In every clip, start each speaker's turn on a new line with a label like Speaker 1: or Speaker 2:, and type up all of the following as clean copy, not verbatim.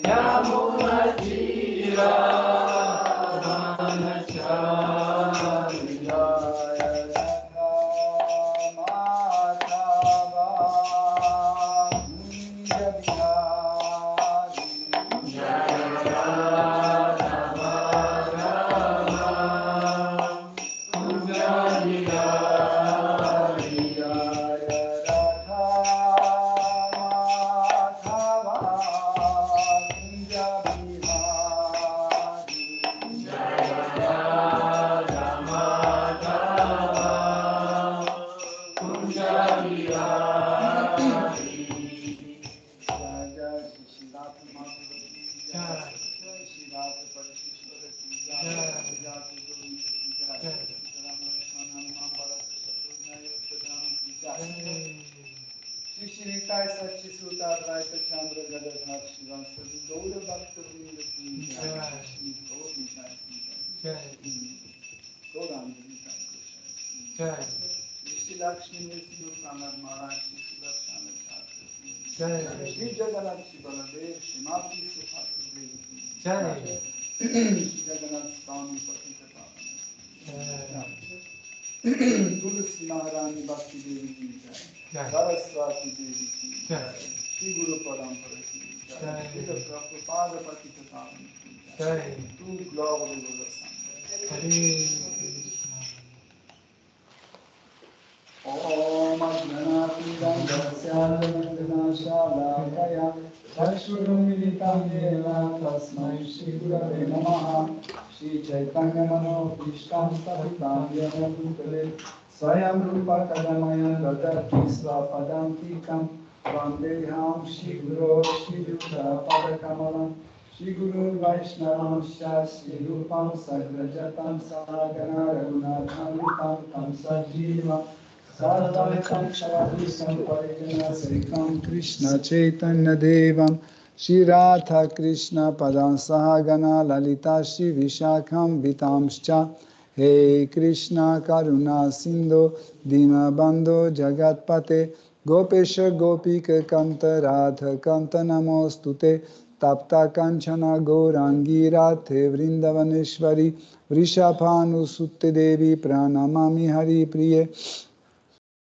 Speaker 1: Yamuna Tira Vanachari Shri Shri Nitai Sachi Suta Advaita Chandra Gadadhar Shiva Sadi Gaura Bhakta Vrinda Ki Jai Shri Gaur Nitai Ki Gauranga Nitai Ki Jai Shri Lakshmi Nrsimha Pranad Maharaj Shri Sudakshana Chakra Shri Jagannath Shri Baladev Shri Mati Sukhatu Devi Ki Jai Shri Jagannath Swami Patita Pavana Tulsi Maharani Bhakti Devi Ki Jai Saraswati Devi Ki Jai Shri Guru Parampara Ki Jai Shri Prabhupada Patita Pavana Ki Jai Tu Glory Guru Om Ajnanatindan Dasyanandana Shalakaya Chakshurumilitam Yena Tasmai Shri Gurave Namaha Shri Chaitanya Manopishtam Stapitam Yena Bhutale Swayam Rupa Kadamaya Dadati Swapadantikam Vandeham Shri Guru Shri Yuta Padakamalam Shri Guru Vaishnavam Shri Rupam Sagrajatam Sahagana Raghunathanutam Tam Sajiva Sarvaitam Shavadisam Parijana Sarikam Krishna Chaitanya Devam Shri Radha Krishna Padam Sahagana Lalita Shri Vishakham Vitamscha He Krishna Karuna Sindhu Dinabandhu Jagatpate Gopesha Gopika Kanta Radha Kanta Namostute Tapta Kanchana Gaurangi Radhe Vrindavaneshwari Vrishabhanu Sutte Devi Pranamami Hari Priye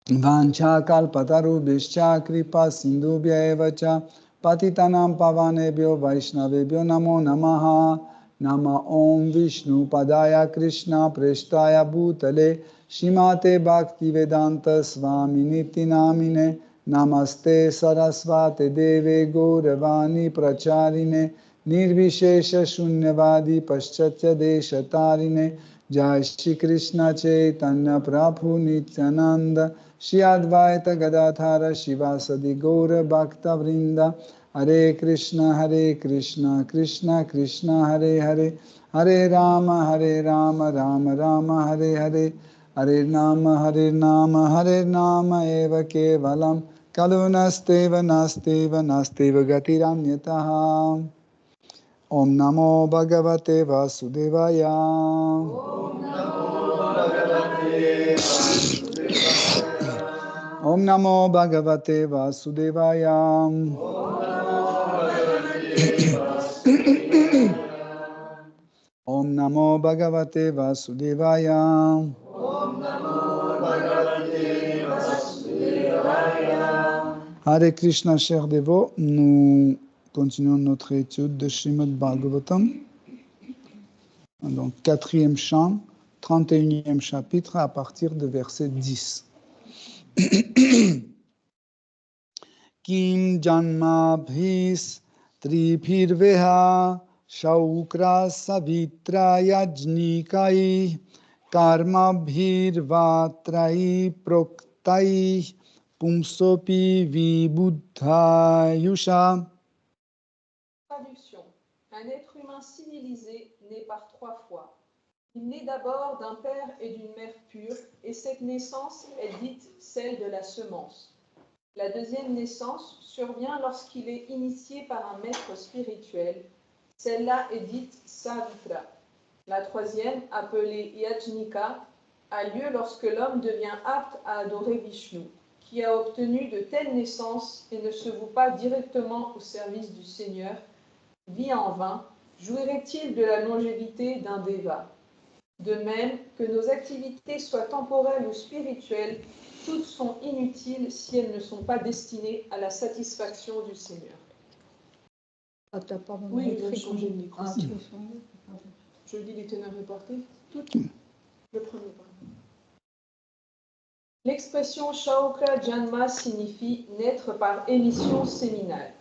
Speaker 1: Vancha kalpataru bhischa kripa sindhubhya evacha patitanam pavanebhyo vaishnavebhyo namo namaha nama om vishnu padaya krishna preshtaya bhutale shimate bhakti vedanta swaminiti namine namaste sarasvate deve gauravani pracharine nirvishesha shunyavadi paschatya deshatarine jai shri krishna chaitanya prabhu nityananda Shri Advaita Gadadhara Shivasadi Gaura Bhakta Vrinda Hare Krishna Krishna Krishna Hare Hare Hare Rama Rama Rama Hare Hare Hare Nama Eva Kevalam Kalunasteva Nasteva Gatiranyataha Om Namo Bhagavate Vasudevaya Om Namo Bhagavate Vasudevaya Om Namo Bhagavate Vasudevaya Om Namo Bhagavate Vasudevaya Om Namo Bhagavate Vasudevaya Hare Krishna, chers dévots, nous continuons notre étude de Srimad Bhagavatam. Donc, 4e chant, 31e chapitre, à partir de verset 10. Kim janma bhis tribhirveha shaukra savitra yajnikai karma bhirvatrai proktai pumsopi vibhuddhayusha.
Speaker 2: Traduction. Un être humain civilisé naît par 3 fois. Il naît d'abord d'un père et d'une mère pure, et cette naissance est dite celle de la semence. La deuxième naissance survient lorsqu'il est initié par un maître spirituel. Celle-là est dite Savitra. La troisième, appelée Yajnika, a lieu lorsque l'homme devient apte à adorer Vishnu, qui a obtenu de telles naissances et ne se voue pas directement au service du Seigneur, vit en vain, jouirait-il de la longévité d'un déva. De même que nos activités soient temporelles ou spirituelles, toutes sont inutiles si elles ne sont pas destinées à la satisfaction du Seigneur.
Speaker 3: Ah, t'as pas mon
Speaker 2: Oui,
Speaker 3: micro
Speaker 2: je viens de changer le micro.
Speaker 3: Ah, tu veux changer?
Speaker 2: Je lis les teneurs reportées. Le premier, pardon. L'expression Shaukra Janma signifie naître par émission séminale.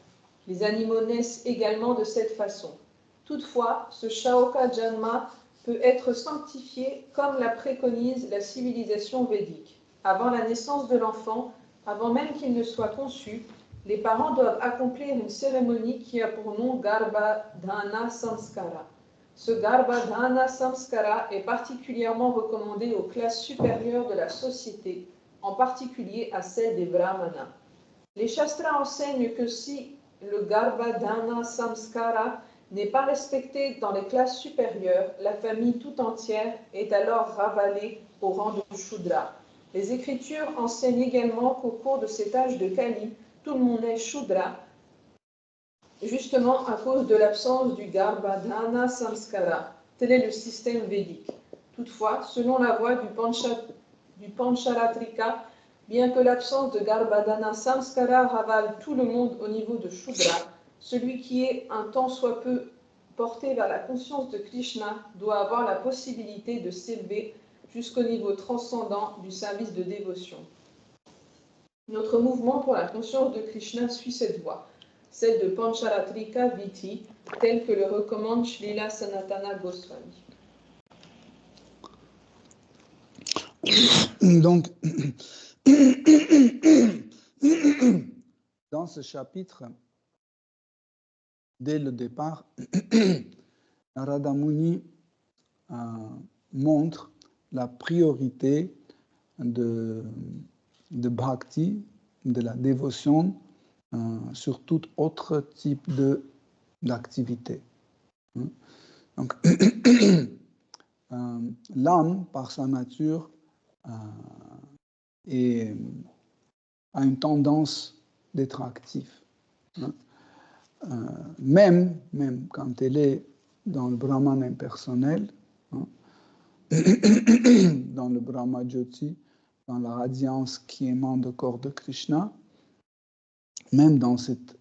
Speaker 2: Les animaux naissent également de cette façon. Toutefois, ce Shaukra Janma peut être sanctifié comme la préconise la civilisation védique. Avant la naissance de l'enfant, avant même qu'il ne soit conçu, les parents doivent accomplir une cérémonie qui a pour nom Garbha Dhana Samskara. Ce Garbhadhana Samskara est particulièrement recommandé aux classes supérieures de la société, en particulier à celles des Brahmanas. Les Shastras enseignent que si le Garbhadhana Samskara n'est pas respecté dans les classes supérieures, la famille tout entière est alors ravalée au rang de Shudra. Les Écritures enseignent également qu'au cours de cet âge de Kali, tout le monde est Shudra, justement à cause de l'absence du Garbhadhana Samskara. Tel est le système védique. Toutefois, selon la voie du Pancharatrika, bien que l'absence de Garbhadhana Samskara ravale tout le monde au niveau de Shudra, celui qui est un tant soit peu porté vers la conscience de Krishna doit avoir la possibilité de s'élever jusqu'au niveau transcendant du service de dévotion. Notre mouvement pour la conscience de Krishna suit cette voie, celle de Pancharatrika Viti, telle que le recommande Srila Sanatana Goswami.
Speaker 1: Donc, dans ce chapitre, dès le départ, Narada Muni montre la priorité de bhakti, de la dévotion, sur tout autre type d'activité. Donc, l'âme, par sa nature, a une tendance d'être active. Même quand elle est dans le Brahman impersonnel, dans le Brahma Jyoti, dans la radiance qui émane du corps de Krishna, même dans cette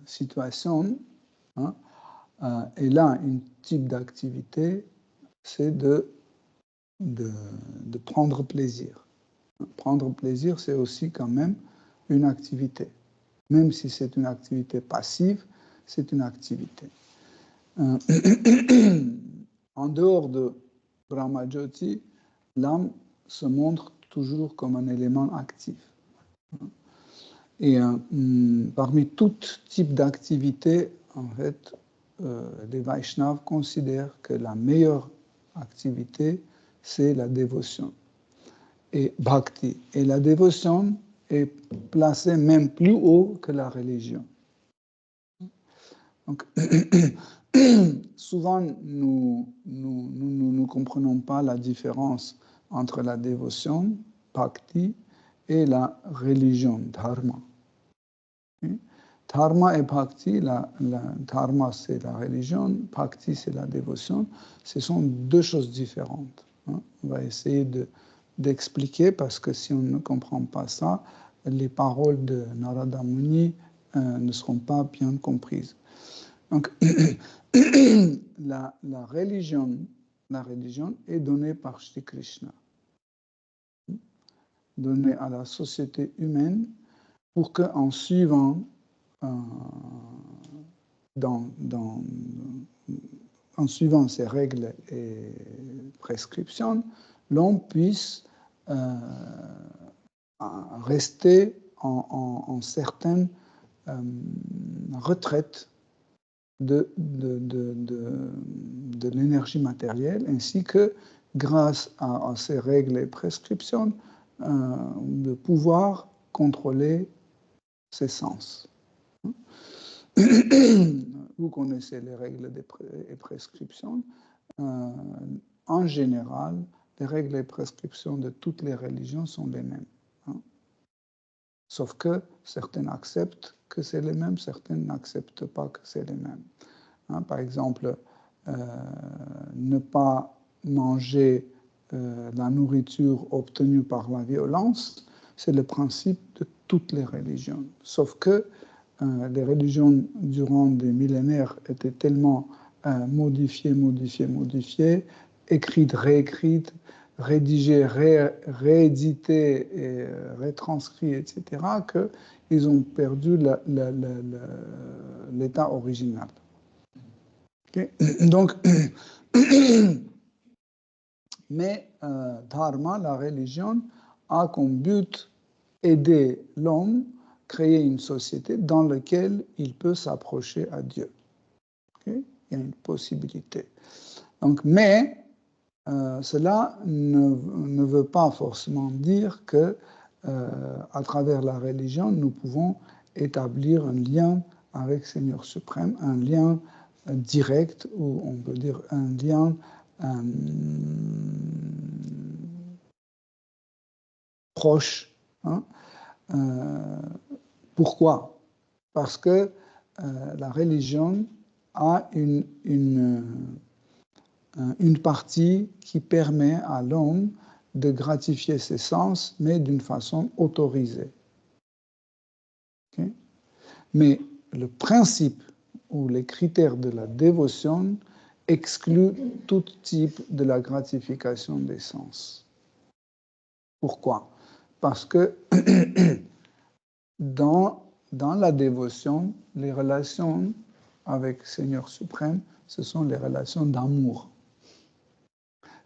Speaker 1: situation, elle a un type d'activité, c'est de prendre plaisir. Prendre plaisir, c'est aussi quand même une activité. Même si c'est une activité passive, c'est une activité. En dehors de Brahma Jyoti, l'âme se montre toujours comme un élément actif. Et parmi tout type d'activité, en fait, les Vaishnavas considèrent que la meilleure activité, c'est la dévotion et bhakti. Et la dévotion est placée même plus haut que la religion. Donc, souvent, nous ne comprenons pas la différence entre la dévotion, bhakti, et la religion, dharma. Dharma et bhakti, dharma c'est la religion, bhakti c'est la dévotion, ce sont deux choses différentes. On va essayer d'expliquer parce que si on ne comprend pas ça, les paroles de Narada Muni ne seront pas bien comprises. Donc, la religion est donnée par Shri Krishna, donnée à la société humaine pour qu'en suivant en suivant ces règles et prescriptions, l'on puisse rester en certaine retraite de l'énergie matérielle, ainsi que, grâce à ces règles et prescriptions, de pouvoir contrôler ses sens. Vous connaissez les règles et prescriptions. En général, les règles et prescriptions de toutes les religions sont les mêmes. Sauf que certaines acceptent que c'est les mêmes, certaines n'acceptent pas que c'est les mêmes. Par exemple, ne pas manger la nourriture obtenue par la violence, c'est le principe de toutes les religions. Sauf que les religions, durant des millénaires, étaient tellement modifiées, écrites, réécrites, rédigées, rééditées et retranscrites, etc., qu'ils ont perdu l'état original. Okay? Donc, mais Dharma, la religion, a comme but aider l'homme, créer une société dans laquelle il peut s'approcher à Dieu. Okay? Il y a une possibilité. Donc, mais cela ne veut pas forcément dire que, à travers la religion, nous pouvons établir un lien avec Seigneur suprême, un lien direct, ou on peut dire un lien proche. Hein. Pourquoi? Parce que la religion a une partie qui permet à l'homme de gratifier ses sens, mais d'une façon autorisée. Okay? Mais le principe ou les critères de la dévotion excluent tout type de la gratification des sens. Pourquoi? Parce que dans la dévotion, les relations avec Seigneur suprême, ce sont les relations d'amour.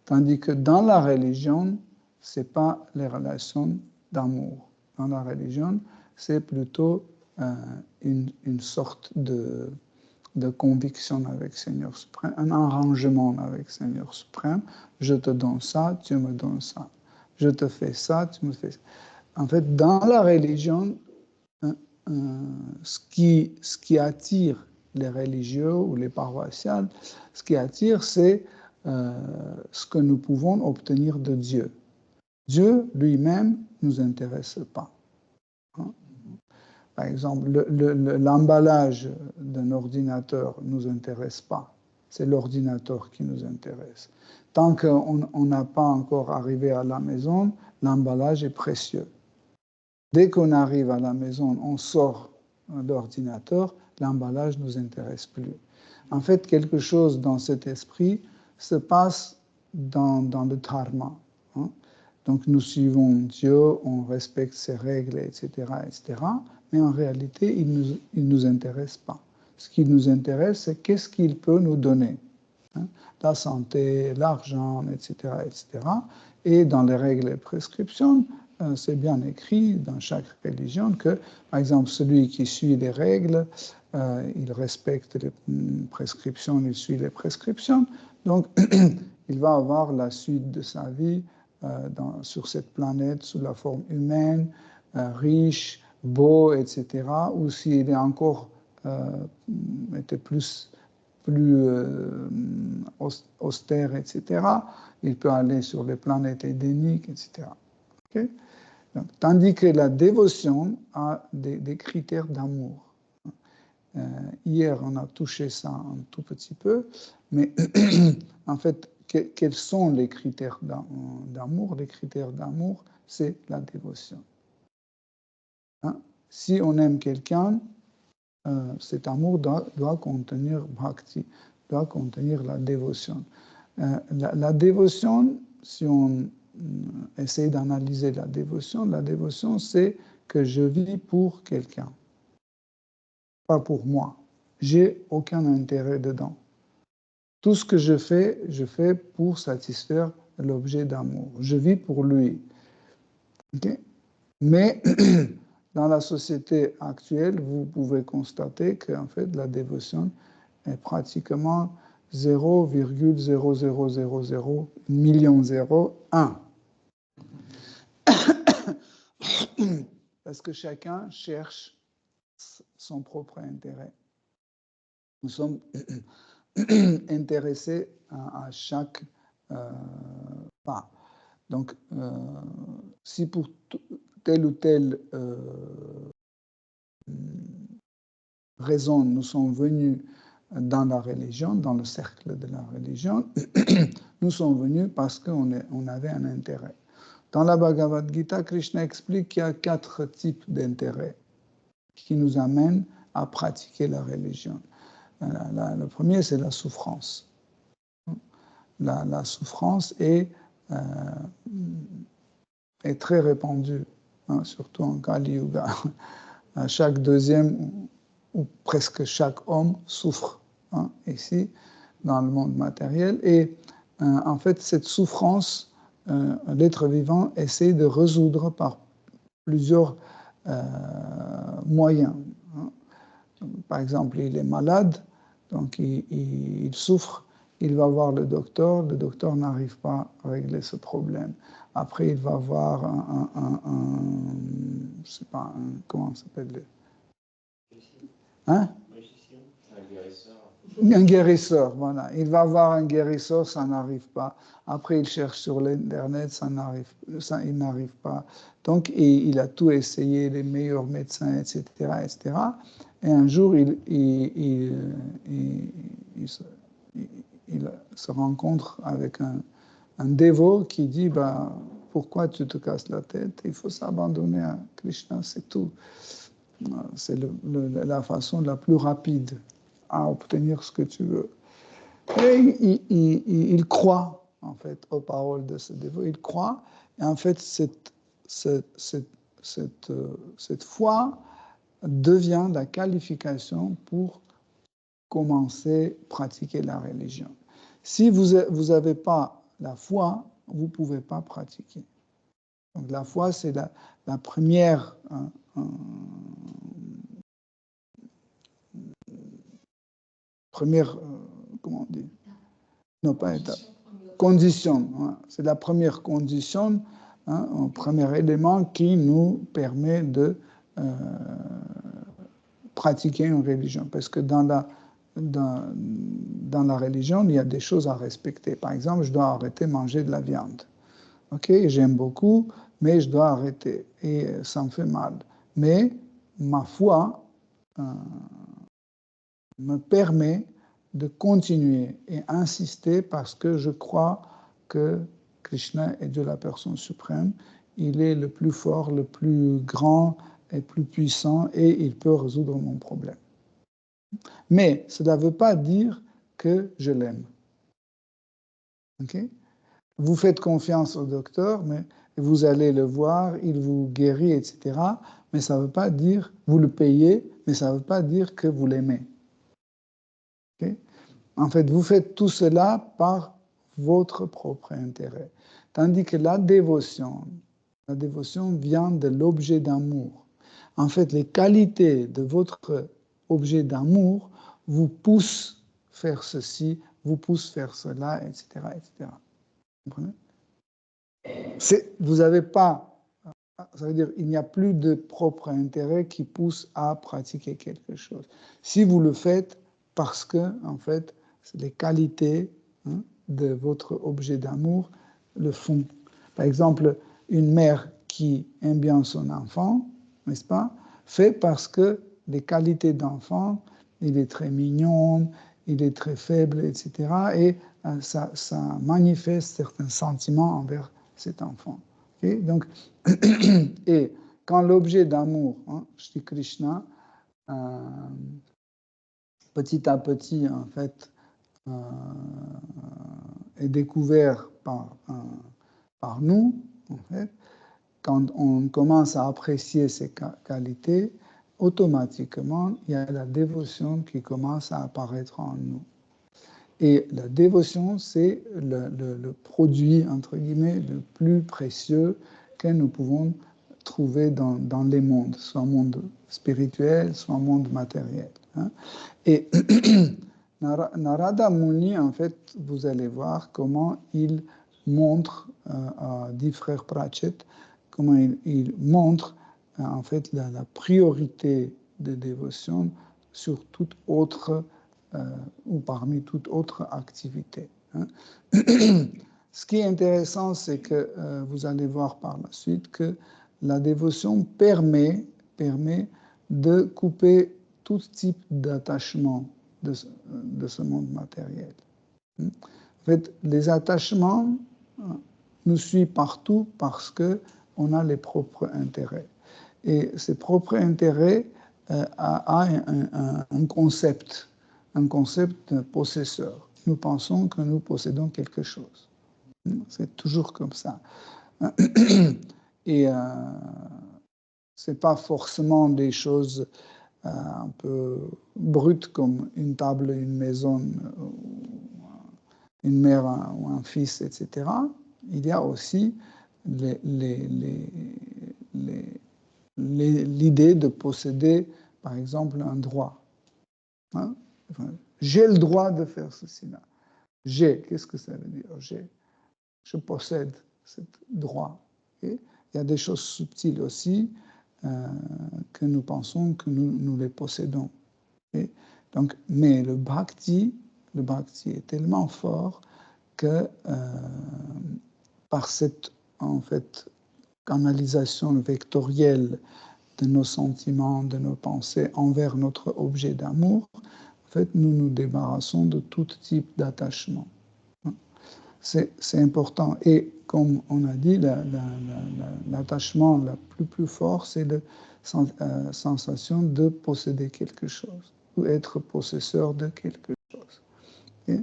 Speaker 1: Tandis que dans la religion, ce n'est pas les relations d'amour. Dans la religion, c'est plutôt une sorte de conviction avec Seigneur suprême, un arrangement avec Seigneur suprême. Je te donne ça, tu me donnes ça. Je te fais ça, tu me fais ça. En fait, dans la religion, ce qui attire les religieux ou les paroissiens, ce qui attire, c'est ce que nous pouvons obtenir de Dieu. Dieu lui-même ne nous intéresse pas. Hein? Par exemple, l'emballage d'un ordinateur ne nous intéresse pas. C'est l'ordinateur qui nous intéresse. Tant qu'on n'a pas encore arrivé à la maison, l'emballage est précieux. Dès qu'on arrive à la maison, on sort l'ordinateur, l'emballage ne nous intéresse plus. En fait, quelque chose dans cet esprit se passe dans le dharma. Hein? Donc nous suivons Dieu, on respecte ses règles, etc., etc. Mais en réalité, il ne nous intéresse pas. Ce qui nous intéresse, c'est qu'est-ce qu'il peut nous donner. Hein? La santé, l'argent, etc., etc. Et dans les règles et prescriptions, c'est bien écrit dans chaque religion que, par exemple, celui qui suit les règles, il respecte les prescriptions, il suit les prescriptions. Donc, il va avoir la suite de sa vie sur cette planète sous la forme humaine, riche, beau, etc. Ou s'il est encore était plus austère, etc., il peut aller sur les planètes édéniques, etc. Okay? Donc, tandis que la dévotion a des critères d'amour. Hier, on a touché ça un tout petit peu, mais en fait, quels sont les critères d'amour? Les critères d'amour, c'est la dévotion. Hein? Si on aime quelqu'un, cet amour doit contenir bhakti, doit contenir la dévotion. La dévotion, si on essaie d'analyser la dévotion, c'est que je vis pour quelqu'un, pas pour moi. J'ai aucun intérêt dedans. Tout ce que je fais pour satisfaire l'objet d'amour. Je vis pour lui. Okay? Mais dans la société actuelle, vous pouvez constater qu'en fait, la dévotion est pratiquement 0,0000 million 01. Parce que chacun cherche son propre intérêt. Nous sommes intéressés à chaque pas. Donc, si pour telle ou telle raison nous sommes venus dans la religion, dans le cercle de la religion, nous sommes venus parce qu'on avait un intérêt. Dans la Bhagavad Gita, Krishna explique qu'il y a 4 types d'intérêts qui nous amènent à pratiquer la religion. Le premier, c'est la souffrance. La souffrance est très répandue, hein, surtout en Kali Yuga. Chaque deuxième ou presque chaque homme souffre, hein, ici, dans le monde matériel. Et en fait, cette souffrance, l'être vivant essaie de résoudre par plusieurs moyens. Hein. Par exemple, il est malade, Donc il souffre, il va voir le docteur n'arrive pas à régler ce problème. Après, il va voir je sais pas, comment ça s'appelle? Hein? Un guérisseur, voilà. Il va voir un guérisseur, ça n'arrive pas. Après, il cherche sur l'Internet, il n'arrive pas. Donc, il a tout essayé, les meilleurs médecins, etc., etc. Et un jour, il se rencontre avec un dévot qui dit, bah, pourquoi tu te casses la tête? Il faut s'abandonner à Krishna, c'est tout. C'est la façon la plus rapide à obtenir ce que tu veux. Et il croit, en fait, aux paroles de ce dévot. Il croit, et en fait, cette foi devient la qualification pour commencer à pratiquer la religion. Si vous n'avez pas la foi, vous ne pouvez pas pratiquer. Donc la foi, c'est la première comment on dit? Non, pas étape. Condition. Hein. C'est la première condition, un premier élément qui nous permet de pratiquer une religion. Parce que dans la religion, il y a des choses à respecter. Par exemple, je dois arrêter de manger de la viande. Ok, j'aime beaucoup, mais je dois arrêter. Et ça me fait mal. Mais ma foi me permet de continuer et insister parce que je crois que Krishna est Dieu la personne suprême. Il est le plus fort, le plus grand et plus puissant et il peut résoudre mon problème. Mais cela ne veut pas dire que je l'aime. Okay? Vous faites confiance au docteur, mais vous allez le voir, il vous guérit, etc. Mais ça ne veut pas dire, vous le payez, mais ça ne veut pas dire que vous l'aimez. Okay? En fait, vous faites tout cela par votre propre intérêt. Tandis que la dévotion vient de l'objet d'amour. En fait, les qualités de votre objet d'amour vous poussent à faire ceci, vous poussent à faire cela, etc., etc. Vous comprenez? Vous n'avez pas, ça veut dire il n'y a plus de propre intérêt qui pousse à pratiquer quelque chose. Si vous le faites parce que, en fait, les qualités de votre objet d'amour le font. Par exemple, une mère qui aime bien son enfant, n'est-ce pas, fait parce que les qualités d'enfant, il est très mignon, il est très faible, etc. Et ça manifeste certains sentiments envers cet enfant. Okay? Donc, et quand l'objet d'amour, Shri Krishna, petit à petit, en fait, est découvert par nous, en fait, quand on commence à apprécier ces qualités, automatiquement, il y a la dévotion qui commence à apparaître en nous. Et la dévotion, c'est le produit, entre guillemets, le plus précieux que nous pouvons trouver dans les mondes, soit monde spirituel, soit monde matériel. Hein. Et Narada Muni, en fait, vous allez voir comment il montre à 10 frères Pratchett, comment il montre en fait la priorité de dévotion sur toute autre ou parmi toute autre activité. Hein. Ce qui est intéressant, c'est que vous allez voir par la suite que la dévotion permet de couper tout type d'attachement de ce monde matériel. En fait, les attachements nous suivent partout parce qu'on a les propres intérêts. Et ces propres intérêts a un concept de possesseur. Nous pensons que nous possédons quelque chose. C'est toujours comme ça. Et ce n'est pas forcément des choses un peu brutes comme une table, une maison, une mère ou un fils, etc. Il y a aussi l'idée de posséder, par exemple, un droit. Hein? J'ai le droit de faire ceci-là. J'ai, qu'est-ce que ça veut dire? Je possède ce droit. Okay? Il y a des choses subtiles aussi que nous pensons que nous les possédons. Okay? Donc, mais le bhakti est tellement fort que par cette, en fait, canalisation vectorielle de nos sentiments, de nos pensées envers notre objet d'amour, en fait, nous nous débarrassons de tout type d'attachement. C'est important. Et comme on a dit, l'attachement le plus fort, c'est la sensation de posséder quelque chose ou être possesseur de quelque chose. Okay?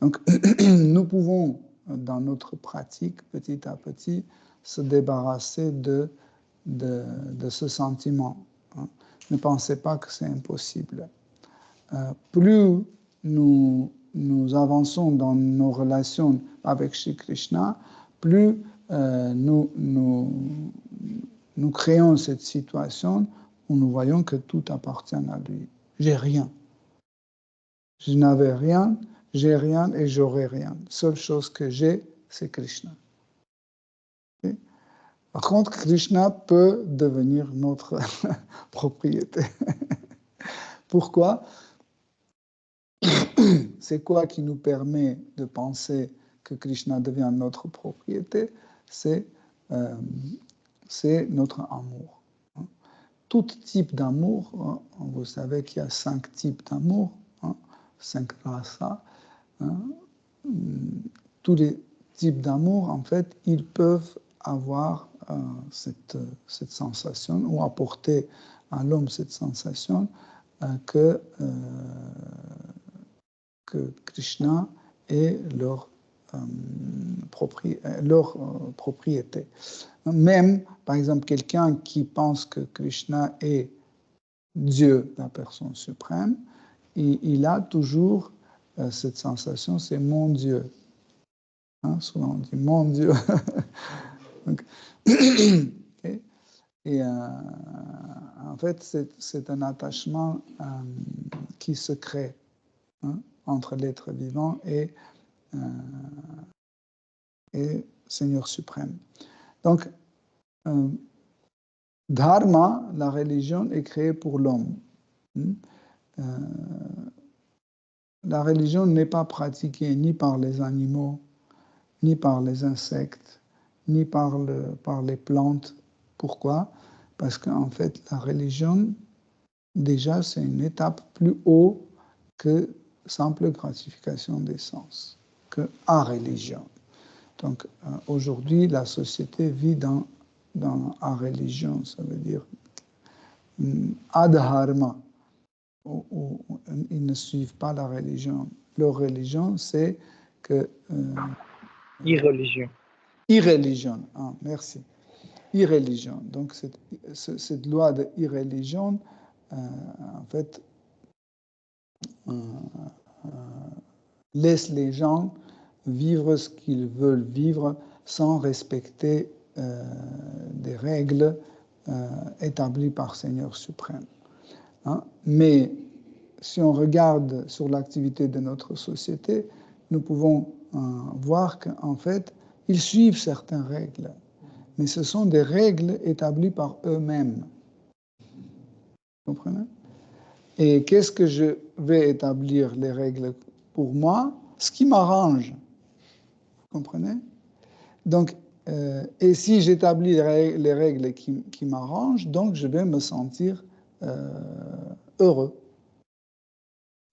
Speaker 1: Donc, nous pouvons, dans notre pratique, petit à petit, se débarrasser de ce sentiment. Hein. Ne pensez pas que c'est impossible. Plus nous avançons dans nos relations avec Shri Krishna, plus nous créons cette situation où nous voyons que tout appartient à lui. J'ai rien. Je n'avais rien, j'ai rien et j'aurai rien. Seule chose que j'ai, c'est Krishna. Okay? Par contre, Krishna peut devenir notre propriété. Pourquoi? C'est quoi qui nous permet de penser que Krishna devient notre propriété? C'est notre amour. Tout type d'amour, vous savez qu'il y a 5 types d'amour, 5 rasas. Tous les types d'amour, en fait, ils peuvent avoir cette sensation ou apporter à l'homme cette sensation que Krishna est leur propriété. Même, par exemple, quelqu'un qui pense que Krishna est Dieu, la personne suprême, il a toujours cette sensation, c'est mon Dieu. Hein, souvent on dit mon Dieu. Donc, okay. Et en fait, c'est un attachement qui se crée entre l'être vivant et Seigneur suprême. Donc, dharma, la religion, est créée pour l'homme. La religion n'est pas pratiquée ni par les animaux, ni par les insectes, ni par les plantes. Pourquoi? Parce qu'en fait, la religion, déjà, c'est une étape plus haut que simple gratification des sens, que à religion. Donc, aujourd'hui, la société vit dans à religion, ça veut dire adharma, où ils ne suivent pas la religion. Leur religion, c'est que...
Speaker 4: irreligion.
Speaker 1: Irreligion, merci. Irreligion. Donc, cette loi de irreligion, en fait, laisse les gens vivre ce qu'ils veulent vivre sans respecter des règles établies par Seigneur suprême. Hein? Mais si on regarde sur l'activité de notre société, nous pouvons voir qu'en fait, ils suivent certaines règles, mais ce sont des règles établies par eux-mêmes. Vous comprenez? Et qu'est-ce que je vais établir les règles pour moi? Ce qui m'arrange. Vous comprenez? Donc, et si j'établis les règles qui m'arrangent, donc je vais me sentir heureux.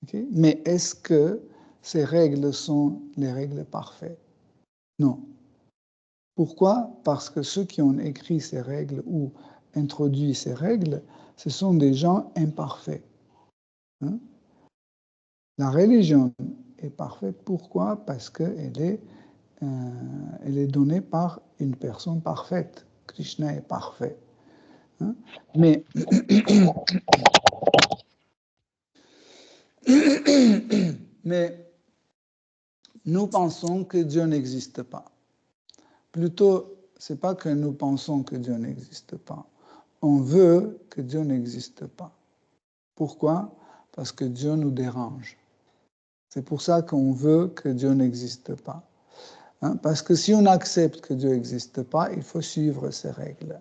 Speaker 1: Okay? Mais est-ce que ces règles sont les règles parfaites? Non. Pourquoi? Parce que ceux qui ont écrit ces règles ou introduit ces règles, ce sont des gens imparfaits. Hein? La religion est parfaite. Pourquoi? Parce qu'elle est donnée par une personne parfaite. Krishna est parfait. Hein? Mais nous pensons que Dieu n'existe pas. Plutôt, ce n'est pas que nous pensons que Dieu n'existe pas. On veut que Dieu n'existe pas. Pourquoi? Parce que Dieu nous dérange. C'est pour ça qu'on veut que Dieu n'existe pas. Hein? Parce que si on accepte que Dieu n'existe pas, il faut suivre ces règles.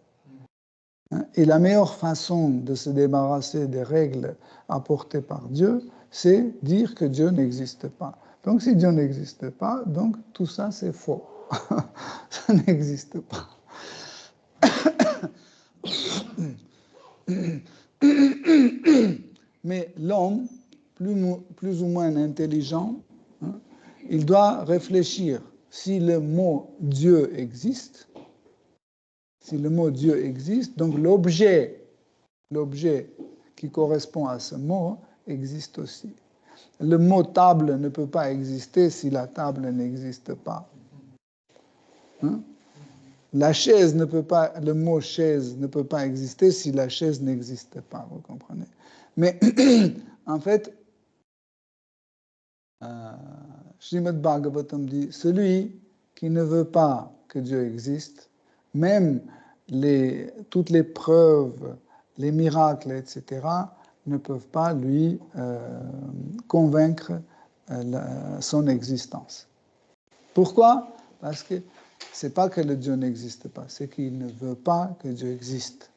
Speaker 1: Hein? Et la meilleure façon de se débarrasser des règles apportées par Dieu, c'est dire que Dieu n'existe pas. Donc si Dieu n'existe pas, donc tout ça c'est faux. Ça n'existe pas. Mais l'homme, plus ou moins intelligent, hein, il doit réfléchir si le mot Dieu existe. Si le mot Dieu existe, donc l'objet qui correspond à ce mot existe aussi. Le mot table ne peut pas exister si la table n'existe pas. Hein? La chaise ne peut pas, le mot chaise ne peut pas exister si la chaise n'existe pas, vous comprenez? Mais en fait, Srimad Bhagavatam dit, celui qui ne veut pas que Dieu existe, même toutes les preuves, les miracles, etc., ne peuvent pas lui convaincre son existence. Pourquoi? Parce que ce n'est pas que le Dieu n'existe pas, c'est qu'il ne veut pas que Dieu existe.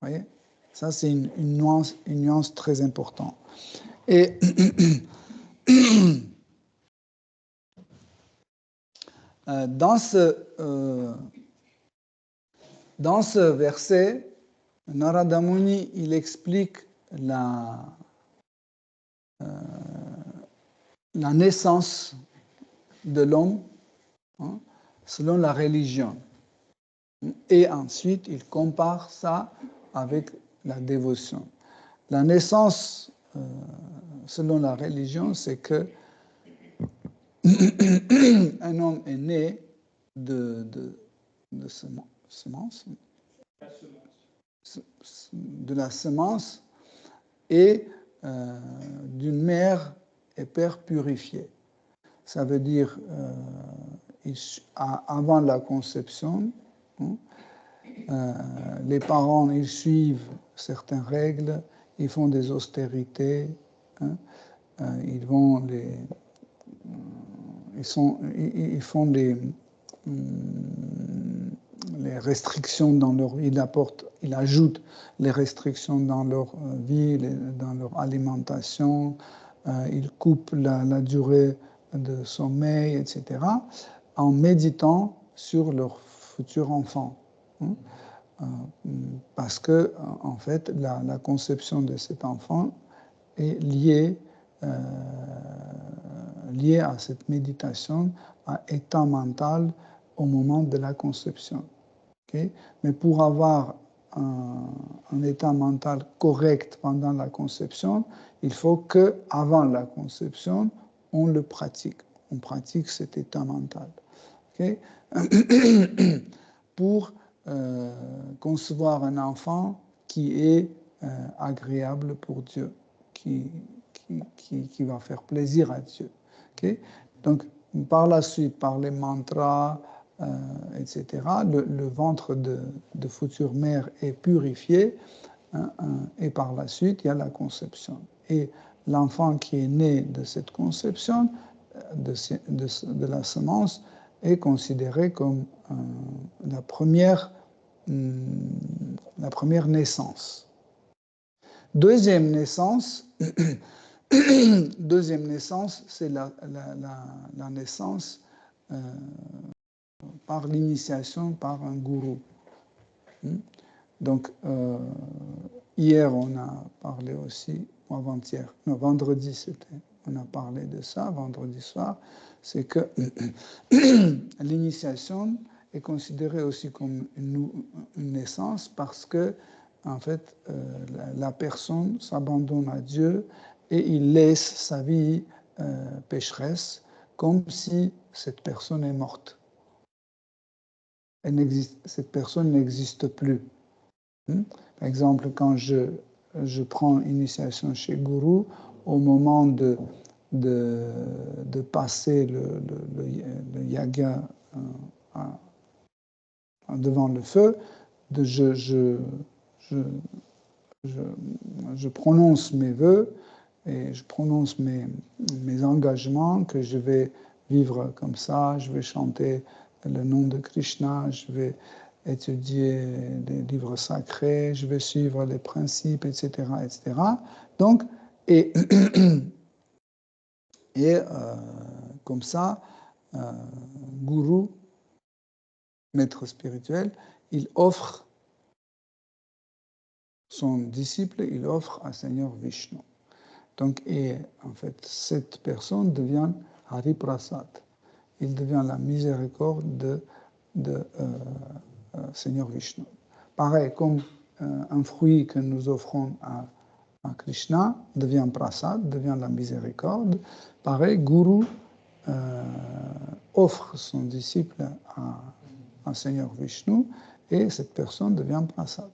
Speaker 1: Vous voyez? Ça, c'est une nuance très importante. Et dans ce verset, Narada Muni, il explique la naissance de l'homme, hein, selon la religion. Et ensuite, il compare ça avec la dévotion. La naissance, selon la religion, c'est que un homme est né de semence, de la semence et d'une mère et père purifiés. Ça veut dire avant la conception, les parents ils suivent certaines règles, ils font des austérités, hein, ils font les restrictions dans leur vie, il ajoute les restrictions dans leur vie, dans leur alimentation, il coupe la durée de sommeil, etc., en méditant sur leur futur enfant. Hein, parce que, en fait, la conception de cet enfant est liée à cette méditation, à état mental au moment de la conception. Okay? Mais pour avoir un état mental correct pendant la conception, il faut qu'avant la conception, on le pratique. On pratique cet état mental. Okay? Pour concevoir un enfant qui est agréable pour Dieu, qui va faire plaisir à Dieu. Okay? Donc, par la suite, par les mantras, etc., le ventre de future mère est purifié, hein, et par la suite, il y a la conception. Et l'enfant qui est né de cette conception, de la semence, est considéré comme la première naissance. Deuxième naissance, c'est la naissance par l'initiation par un gourou. Donc, hier, on a parlé aussi, ou avant-hier, non, vendredi, on a parlé de ça, vendredi soir, c'est que l'initiation est considérée aussi comme une naissance parce que, en fait, la personne s'abandonne à Dieu et il laisse sa vie pécheresse comme si cette personne est morte. Cette personne n'existe plus. Par exemple, quand je prends initiation chez Guru, au moment de passer le yaga devant le feu, je prononce mes vœux et je prononce mes engagements, que je vais vivre comme ça, je vais chanter le nom de Krishna, je vais étudier des livres sacrés, je vais suivre les principes, etc., etc. Donc, et, et comme ça, Guru, maître spirituel, il offre son disciple, il offre à Seigneur Vishnu. Donc, et en fait, cette personne devient Hari Prasad. Il devient la miséricorde de Seigneur Vishnu. Pareil, comme un fruit que nous offrons à Krishna devient Prasad, devient la miséricorde. Pareil, Guru offre son disciple à Seigneur Vishnu et cette personne devient Prasad.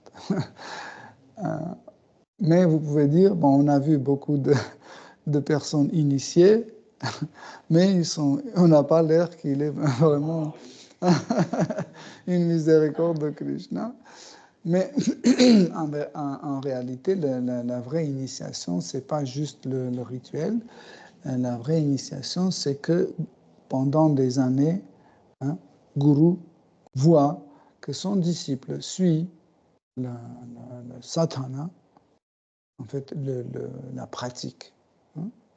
Speaker 1: Mais vous pouvez dire, bon, on a vu beaucoup de personnes initiées, mais on n'a pas l'air qu'il est vraiment une miséricorde de Krishna. Mais en réalité, la vraie initiation, ce n'est pas juste le rituel. La vraie initiation, c'est que pendant des années, Guru voit que son disciple suit le sadhana, en fait, la pratique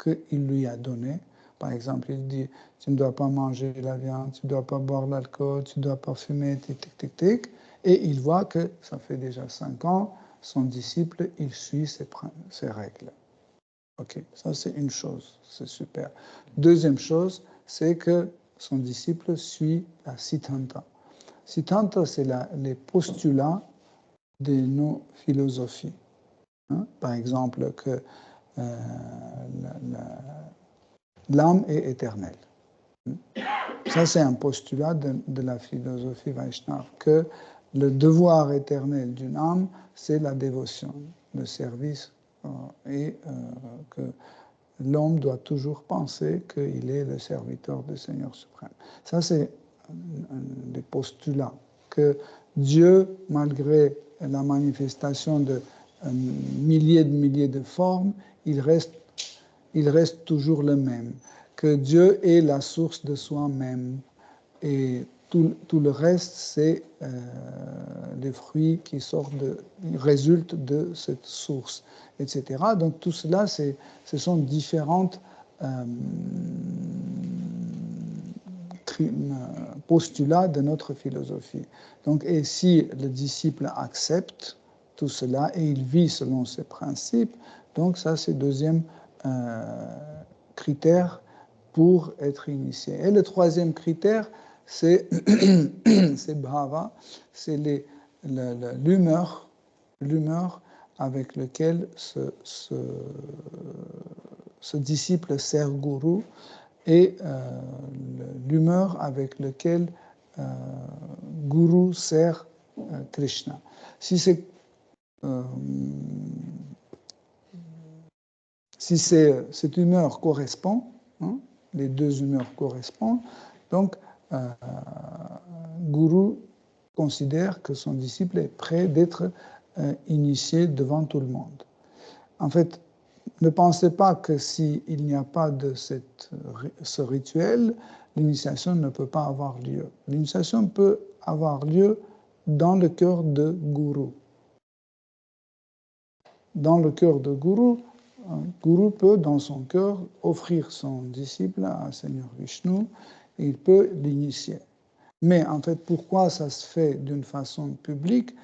Speaker 1: qu'il lui a donnée. Par exemple, il dit, tu ne dois pas manger la viande, tu ne dois pas boire l'alcool, tu ne dois pas fumer, tic, tic, tic. Et il voit que ça fait déjà 5 ans, son disciple, il suit ces règles. Ok, ça c'est une chose, c'est super. Deuxième chose, c'est que son disciple suit la Siddhanta. Siddhanta, c'est les postulats de nos philosophies. Par exemple, que l'âme est éternelle. Ça, c'est un postulat de la philosophie Vaishnava, que le devoir éternel d'une âme, c'est la dévotion, le service, et que l'homme doit toujours penser qu'il est le serviteur du Seigneur suprême. Ça, c'est des postulats que Dieu, malgré la manifestation de milliers de formes, il reste toujours le même. Que Dieu est la source de soi-même. Et tout le reste, c'est les fruits qui résultent de cette source, etc. Donc tout cela, ce sont différentes postulats de notre philosophie. Donc, et si le disciple accepte tout cela et il vit selon ces principes, donc ça, c'est le deuxième critère pour être initié. Et le troisième critère, c'est bhava, c'est l'humeur avec laquelle ce disciple sert Guru et l'humeur avec laquelle Guru sert Krishna. Si cette humeur correspond, les deux humeurs correspondent, donc Guru considère que son disciple est prêt d'être initié devant tout le monde. En fait, ne pensez pas que s'il n'y a pas de ce rituel, l'initiation ne peut pas avoir lieu. L'initiation peut avoir lieu dans le cœur de Guru. Dans le cœur de Guru, Guru peut, dans son cœur, offrir son disciple à Seigneur Vishnu et il peut l'initier. Mais en fait, pourquoi ça se fait d'une façon publique?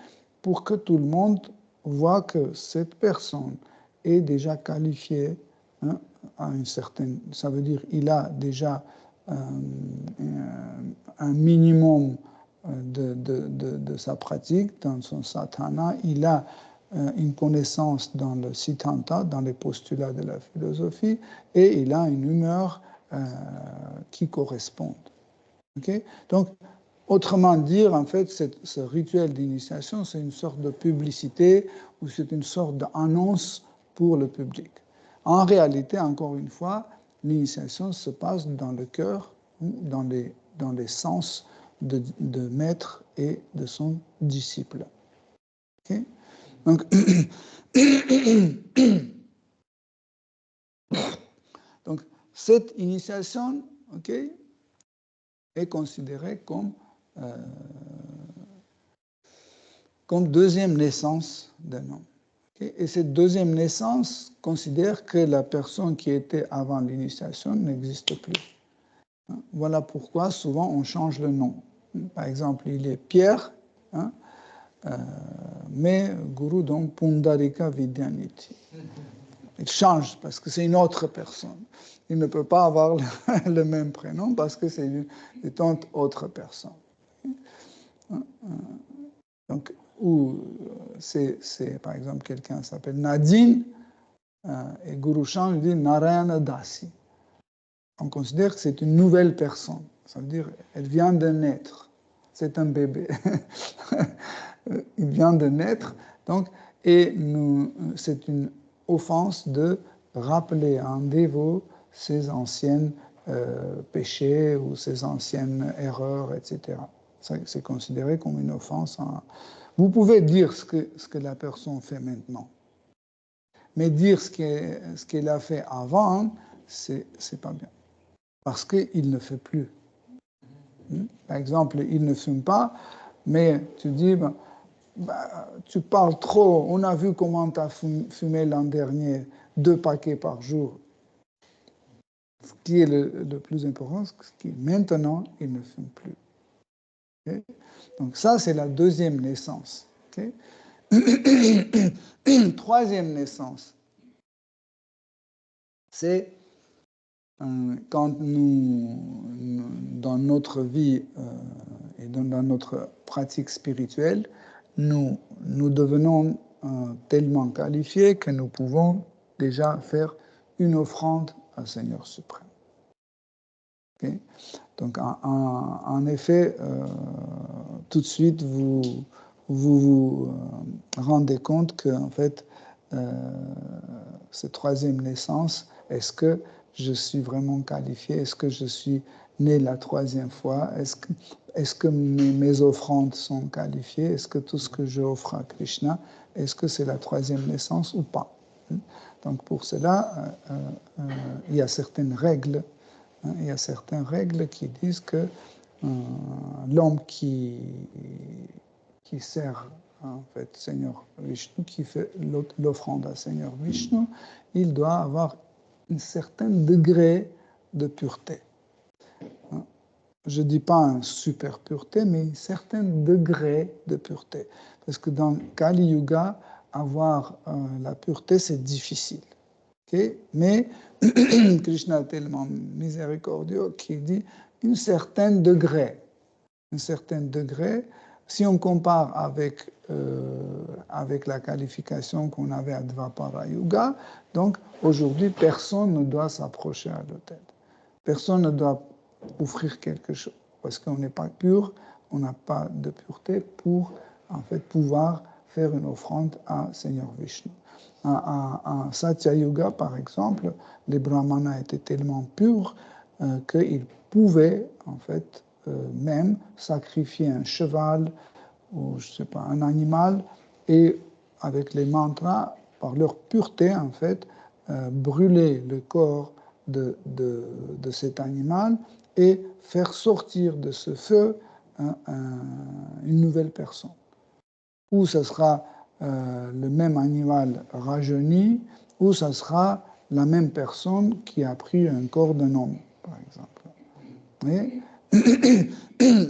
Speaker 1: Pour que tout le monde voit que cette personne est déjà qualifiée à une certaine... Ça veut dire qu'il a déjà un minimum de sa pratique dans son sadhana. Il a une connaissance dans le siddhanta, dans les postulats de la philosophie, et il a une humeur qui correspond. Okay? Donc, autrement dire, en fait, ce rituel d'initiation, c'est une sorte de publicité ou c'est une sorte d'annonce pour le public. En réalité, encore une fois, l'initiation se passe dans le cœur, dans les sens de maître et de son disciple. Okay? Donc, Donc, cette initiation, ok, est considérée comme deuxième naissance d'un homme. Okay? Et cette deuxième naissance considère que la personne qui était avant l'initiation n'existe plus. Voilà pourquoi souvent on change le nom. Par exemple, il est Pierre, hein, mais Guru donc Pundarika Vidyaniti. Il change parce que c'est une autre personne. Il ne peut pas avoir le même prénom parce que c'est une autre personne. Donc, ou c'est par exemple quelqu'un s'appelle Nadine et Guru change, il dit Narayana Dasi. On considère que c'est une nouvelle personne. Ça veut dire elle vient de naître. C'est un bébé. Il vient de naître. Donc, et c'est une offense de rappeler à un dévot ses anciens péchés ou ses anciennes erreurs, etc. C'est considéré comme une offense. Vous pouvez dire ce que la personne fait maintenant. Mais dire ce qu'elle a fait avant, c'est pas bien. Parce qu'il ne fait plus. Par exemple, il ne fume pas, mais tu dis, tu parles trop, on a vu comment tu as fumé l'an dernier, 2 paquets par jour. Ce qui est le plus important, c'est que maintenant, il ne fume plus. Okay? Donc ça, c'est la deuxième naissance. Okay? Troisième naissance, c'est quand nous, dans notre vie et dans notre pratique spirituelle, nous devenons tellement qualifiés que nous pouvons déjà faire une offrande au Seigneur suprême. Okay? Donc, en effet, tout de suite, vous rendez compte que, en fait, cette troisième naissance, est-ce que je suis vraiment qualifié? Est-ce que je suis né la troisième fois? Est-ce que mes offrandes sont qualifiées? Est-ce que tout ce que j'offre à Krishna, est-ce que c'est la troisième naissance ou pas? Donc pour cela, il y a certaines règles. Il y a certaines règles qui disent que l'homme qui sert en fait Seigneur Vishnu, qui fait l'offrande à Seigneur Vishnu, il doit avoir un certain degré de pureté. Je ne dis pas une super pureté, mais un certain degré de pureté. Parce que dans Kali Yuga, avoir la pureté, c'est difficile. Okay? Mais Krishna est tellement miséricordieux qu'il dit un certain degré. Un certain degré. Si on compare avec la qualification qu'on avait à Dvapara Yuga, donc aujourd'hui, personne ne doit s'approcher à l'autel. Personne ne doit offrir quelque chose parce qu'on n'est pas pur, on n'a pas de pureté pour en fait pouvoir faire une offrande à Seigneur Vishnu. En Satya Yuga, par exemple, les brahmanas étaient tellement purs qu'ils pouvaient en fait même sacrifier un cheval ou je sais pas un animal et avec les mantras, par leur pureté en fait, brûler le corps de cet animal et faire sortir de ce feu une nouvelle personne. Ou ce sera le même animal rajeuni, ou ce sera la même personne qui a pris un corps d'un homme, par exemple. Et,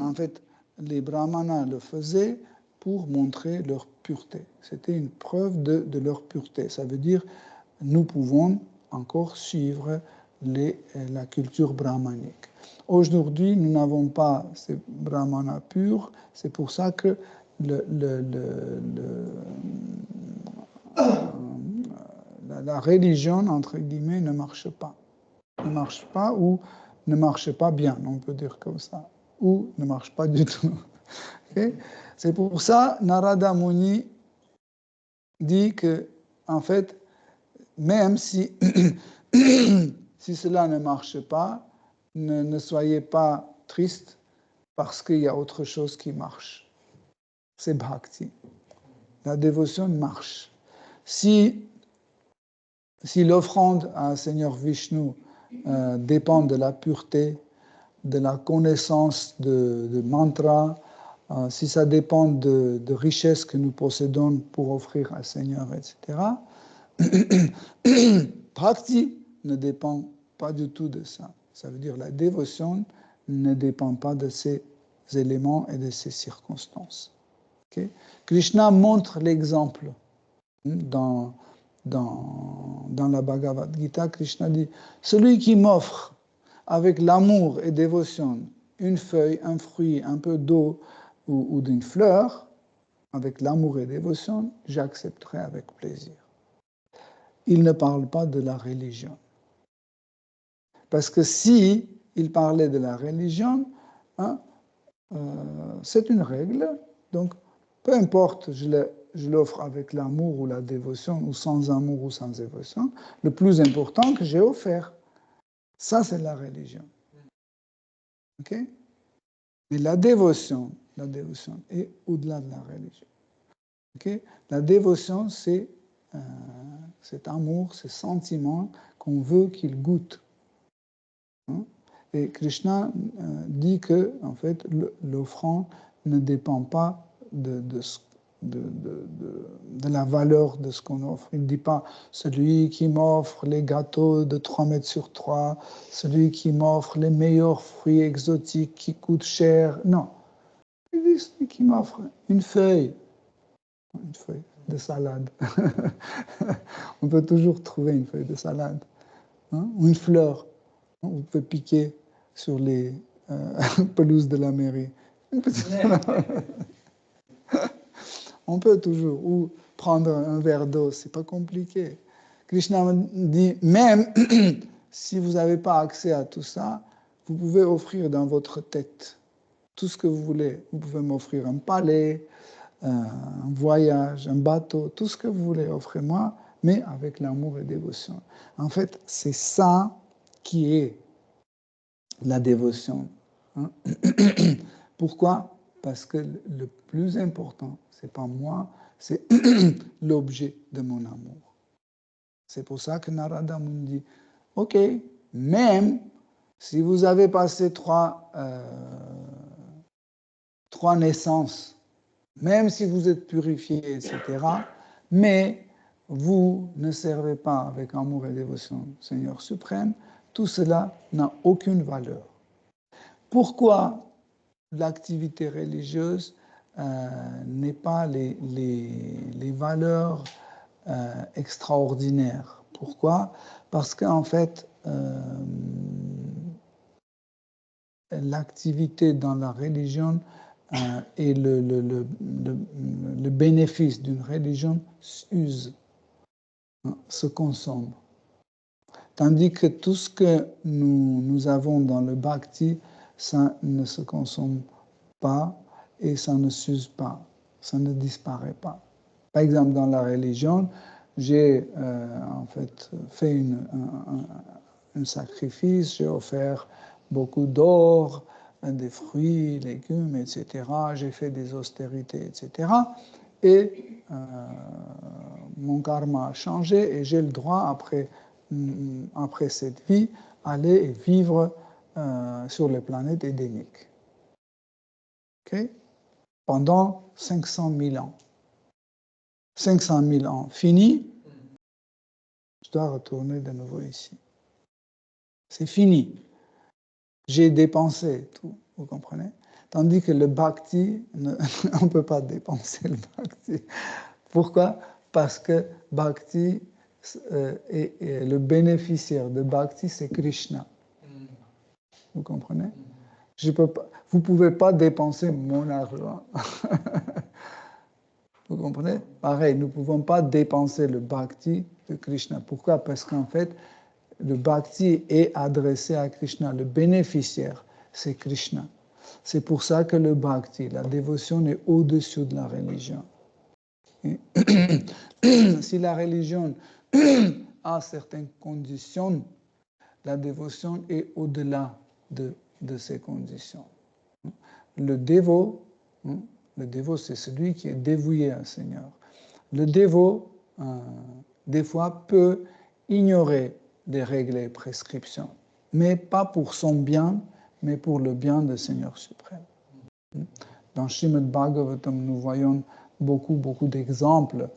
Speaker 1: en fait, les brahmanas le faisaient pour montrer leur pureté. C'était une preuve de leur pureté. Ça veut dire nous pouvons encore suivre la culture brahmanique. Aujourd'hui, nous n'avons pas ces brahmanas purs. C'est pour ça que la religion, entre guillemets, ne marche pas. Ne marche pas ou ne marche pas bien, on peut dire comme ça. Ou ne marche pas du tout. Okay? C'est pour ça Narada Muni dit que, en fait, même si, si cela ne marche pas, ne soyez pas triste parce qu'il y a autre chose qui marche. C'est bhakti. La dévotion marche. Si l'offrande à Seigneur Vishnu dépend de la pureté, de la connaissance de mantras, si ça dépend de richesses que nous possédons pour offrir à Seigneur, etc. Bhakti ne dépend pas du tout de ça. Ça veut dire la dévotion ne dépend pas de ces éléments et de ces circonstances. Okay? Krishna montre l'exemple dans la Bhagavad Gita. Krishna dit, celui qui m'offre avec l'amour et dévotion une feuille, un fruit, un peu d'eau ou d'une fleur, avec l'amour et dévotion, j'accepterai avec plaisir. Il ne parle pas de la religion. Parce que si il parlait de la religion, c'est une règle, donc peu importe, je l'offre avec l'amour ou la dévotion, ou sans amour ou sans dévotion, le plus important que j'ai offert, ça c'est la religion. Ok? Mais la dévotion est au-delà de la religion. Okay? La dévotion, c'est cet amour, ce sentiment qu'on veut qu'il goûte. Et Krishna dit que, en fait, l'offrande ne dépend pas de la valeur de ce qu'on offre. Il ne dit pas celui qui m'offre les gâteaux de 3 mètres sur 3, celui qui m'offre les meilleurs fruits exotiques qui coûtent cher. Non. Il dit celui qui m'offre une feuille de salade. On peut toujours trouver une feuille de salade. Ou une fleur. Vous pouvez piquer sur les pelouses de la mairie. On peut toujours. Ou prendre un verre d'eau, c'est pas compliqué. Krishna dit, même si vous n'avez pas accès à tout ça, vous pouvez offrir dans votre tête tout ce que vous voulez. Vous pouvez m'offrir un palais, un voyage, un bateau, tout ce que vous voulez, offrez-moi, mais avec l'amour et dévotion. En fait, c'est ça qui est la dévotion. Pourquoi? Parce que le plus important, c'est pas moi, c'est l'objet de mon amour. C'est pour ça que Narada Muni dit, ok, même si vous avez passé trois naissances, même si vous êtes purifié, etc., mais vous ne servez pas avec amour et dévotion Seigneur suprême, tout cela n'a aucune valeur. Pourquoi l'activité religieuse n'est pas les valeurs extraordinaires? Pourquoi? Parce qu'en fait, l'activité dans la religion et le bénéfice d'une religion s'use, se consomme. Tandis que tout ce que nous avons dans le bhakti, ça ne se consomme pas et ça ne s'use pas, ça ne disparaît pas. Par exemple, dans la religion, j'ai en fait un sacrifice, j'ai offert beaucoup d'or, des fruits, légumes, etc. J'ai fait des austérités, etc. Et mon karma a changé et j'ai le droit, après cette vie, aller et vivre sur les planètes édéniques. Okay? Pendant 500 000 ans. 500 000 ans fini, je dois retourner de nouveau ici. C'est fini. J'ai dépensé tout, vous comprenez? Tandis que le bhakti, on ne peut pas dépenser le bhakti. Pourquoi? Parce que bhakti, et le bénéficiaire de bhakti, c'est Krishna. Vous comprenez? Vous ne pouvez pas dépenser mon argent. Vous comprenez? Pareil, nous ne pouvons pas dépenser le bhakti de Krishna. Pourquoi? Parce qu'en fait, le bhakti est adressé à Krishna. Le bénéficiaire, c'est Krishna. C'est pour ça que le bhakti, la dévotion, est au-dessus de la religion. Et si la religion a certaines conditions, la dévotion est au-delà de ces conditions. Le dévot, c'est celui qui est dévoué à Seigneur. Le dévot, des fois, peut ignorer des règles et prescriptions, mais pas pour son bien, mais pour le bien du Seigneur suprême. Dans Srimad Bhagavatam, nous voyons beaucoup d'exemples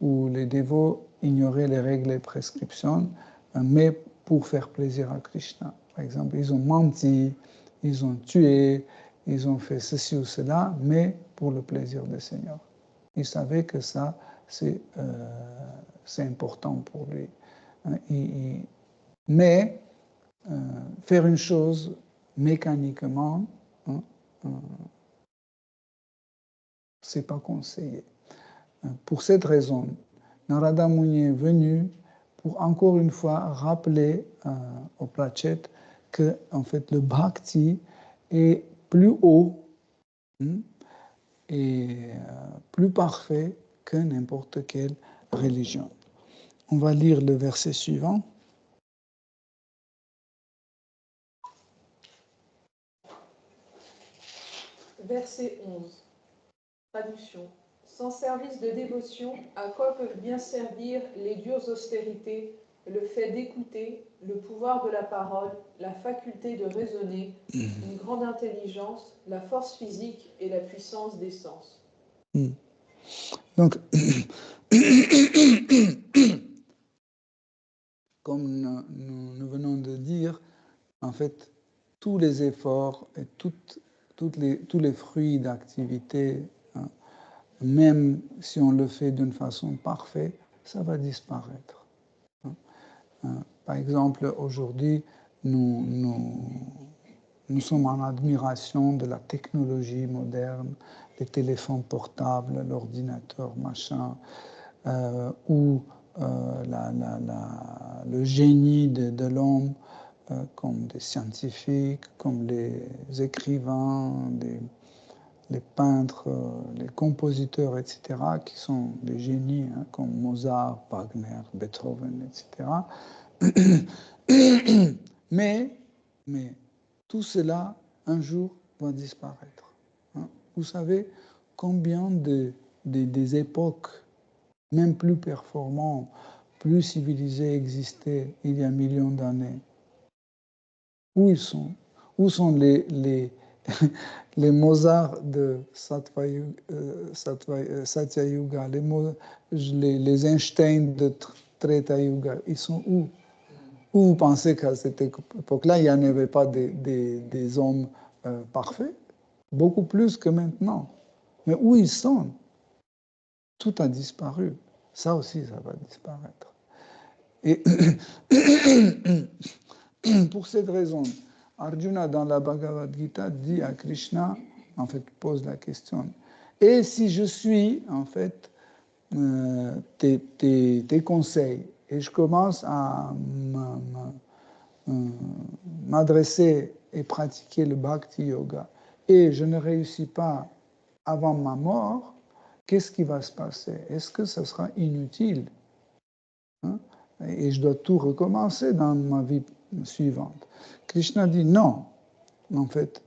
Speaker 1: où les dévots ignoraient les règles et prescriptions, mais pour faire plaisir à Krishna. Par exemple, ils ont menti, ils ont tué, ils ont fait ceci ou cela, mais pour le plaisir du Seigneur. Ils savaient que ça, c'est important pour lui. Mais faire une chose mécaniquement, c'est pas conseillé. Pour cette raison, Narada Muni est venu pour encore une fois rappeler au Pratchett que en fait le bhakti est plus haut et plus parfait que n'importe quelle religion. On va lire le verset suivant.
Speaker 2: Verset 11. Traduction. Sans service de dévotion, à quoi peuvent bien servir les dures austérités, le fait d'écouter, le pouvoir de la parole, la faculté de raisonner, une grande intelligence, la force physique et la puissance des sens.
Speaker 1: Donc, comme nous venons de dire, en fait, tous les efforts et tous les fruits d'activité, même si on le fait d'une façon parfaite, ça va disparaître. Par exemple, aujourd'hui, nous sommes en admiration de la technologie moderne, les téléphones portables, l'ordinateur, machin, ou le génie de l'homme, comme des scientifiques, comme les écrivains, les peintres, les compositeurs, etc., qui sont des génies, comme Mozart, Wagner, Beethoven, etc. Mais tout cela, un jour, va disparaître. Vous savez combien des époques, même plus performantes, plus civilisées, existaient il y a millions d'années? Où ils sont? Où sont les Mozart de Satya Yuga, les Einstein de Treta Yuga? Ils sont où? Où vous pensez qu'à cette époque-là, il n'y en avait pas des hommes parfaits? Beaucoup plus que maintenant. Mais où ils sont? Tout a disparu. Ça aussi, ça va disparaître. Et pour cette raison, Arjuna, dans la Bhagavad Gita, dit à Krishna, en fait, pose la question, et si je suis, en fait, tes conseils, et je commence à m'adresser et pratiquer le Bhakti Yoga, et je ne réussis pas avant ma mort, qu'est-ce qui va se passer? Est-ce que ça sera inutile? Et je dois tout recommencer dans ma vie suivante. Krishna dit non. En fait,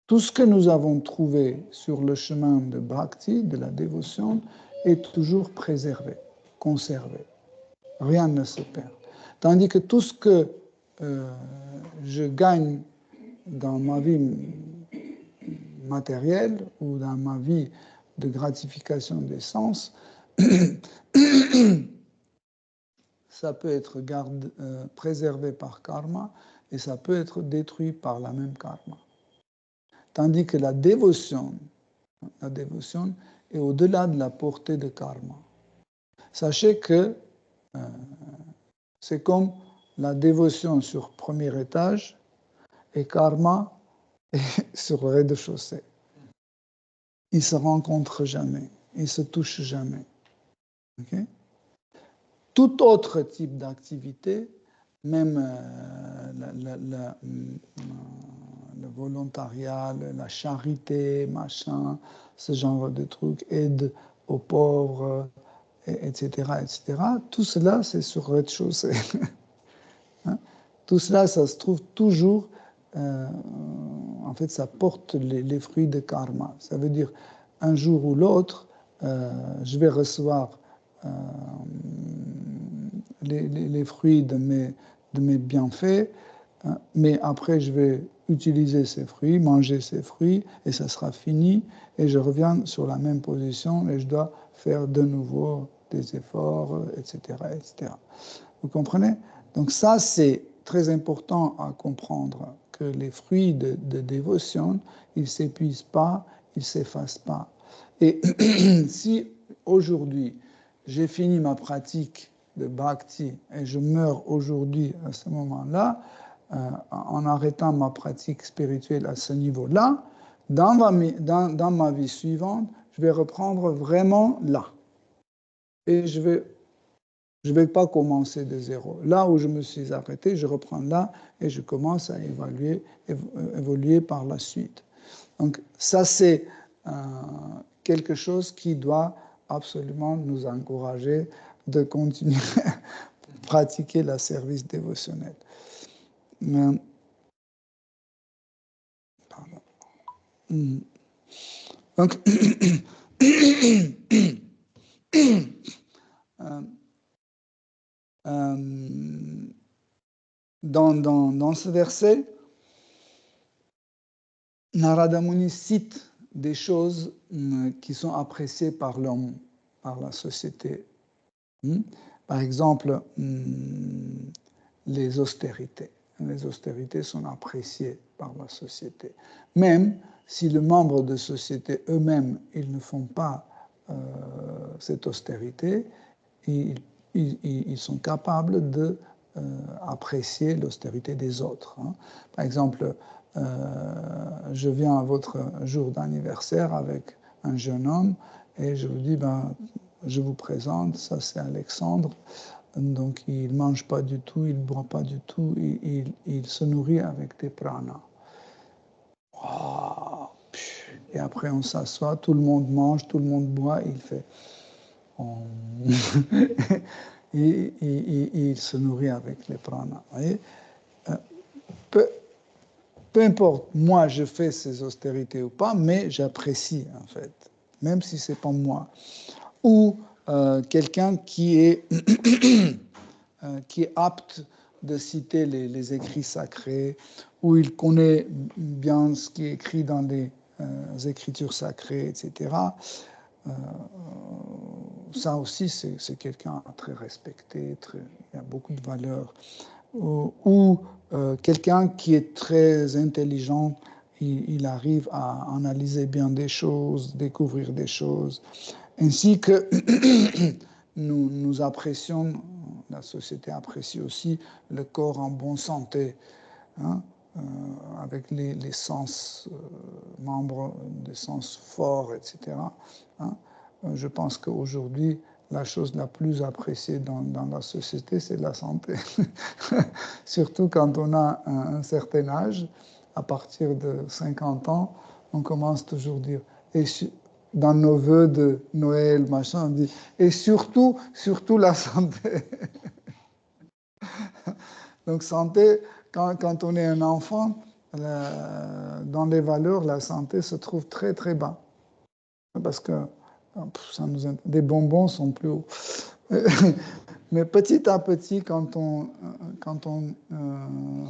Speaker 1: tout ce que nous avons trouvé sur le chemin de Bhakti, de la dévotion, est toujours préservé, conservé. Rien ne se perd. Tandis que tout ce que je gagne dans ma vie matérielle ou dans ma vie de gratification des sens, ça peut être préservé par karma et ça peut être détruit par la même karma. Tandis que la dévotion est au-delà de la portée de karma. Sachez que c'est comme la dévotion sur le premier étage et karma sur le rez-de-chaussée. Ils ne se rencontrent jamais, ils ne se touchent jamais. Okay? Tout autre type d'activité, même le volontariat, la charité, machin, ce genre de trucs, aide aux pauvres, etc., etc., tout cela, c'est sur le rez-de-chaussée. Tout cela, ça se trouve toujours, en fait, ça porte les fruits de karma. Ça veut dire, un jour ou l'autre, je vais recevoir les fruits de mes bienfaits, hein, mais après je vais utiliser ces fruits, manger ces fruits, et ça sera fini, et je reviens sur la même position, et je dois faire de nouveau des efforts, etc., etc. Vous comprenez? Donc ça, c'est très important à comprendre, que les fruits de dévotion, ils ne s'épuisent pas, ils ne s'effacent pas. Et si aujourd'hui, j'ai fini ma pratique de bhakti et je meurs aujourd'hui à ce moment-là, en arrêtant ma pratique spirituelle à ce niveau-là, dans ma vie suivante, je vais reprendre vraiment là. Et je vais pas commencer de zéro. Là où je me suis arrêté, je reprends là et je commence à évoluer par la suite. Donc ça, c'est quelque chose qui doit absolument nous encourager de continuer à pratiquer le service dévotionnel. Pardon. Donc, dans ce verset, Narada Muni cite des choses qui sont appréciées par l'homme, par la société. Par exemple, les austérités. Les austérités sont appréciées par la société. Même si les membres de société eux-mêmes, ils ne font pas cette austérité, ils sont capables d'apprécier l'austérité des autres. Par exemple, je viens à votre jour d'anniversaire avec un jeune homme et je vous dis, je vous présente, ça c'est Alexandre, donc il ne mange pas du tout, il ne boit pas du tout, il se nourrit avec des pranas. Oh, et après on s'assoit, tout le monde mange, tout le monde boit, il fait... et il se nourrit avec les pranas. Peu importe, moi je fais ces austérités ou pas, mais j'apprécie en fait, même si c'est pas moi. Ou quelqu'un qui est apte de citer les écrits sacrés, où il connaît bien ce qui est écrit dans les écritures sacrées, etc. Ça aussi, c'est quelqu'un très respecté, il y a beaucoup de valeur. Ou quelqu'un qui est très intelligent, il arrive à analyser bien des choses, découvrir des choses, ainsi que nous apprécions, la société apprécie aussi le corps en bonne santé, avec les sens, membres des sens forts, etc. Je pense qu'aujourd'hui, la chose la plus appréciée dans la société, c'est la santé. Surtout quand on a un certain âge, à partir de 50 ans, on commence toujours à dire, et dans nos vœux de Noël, machin, on dit, et surtout la santé. Donc santé, quand on est un enfant, dans les valeurs, la santé se trouve très très bas. Parce que des bonbons sont plus hauts. Mais petit à petit, quand on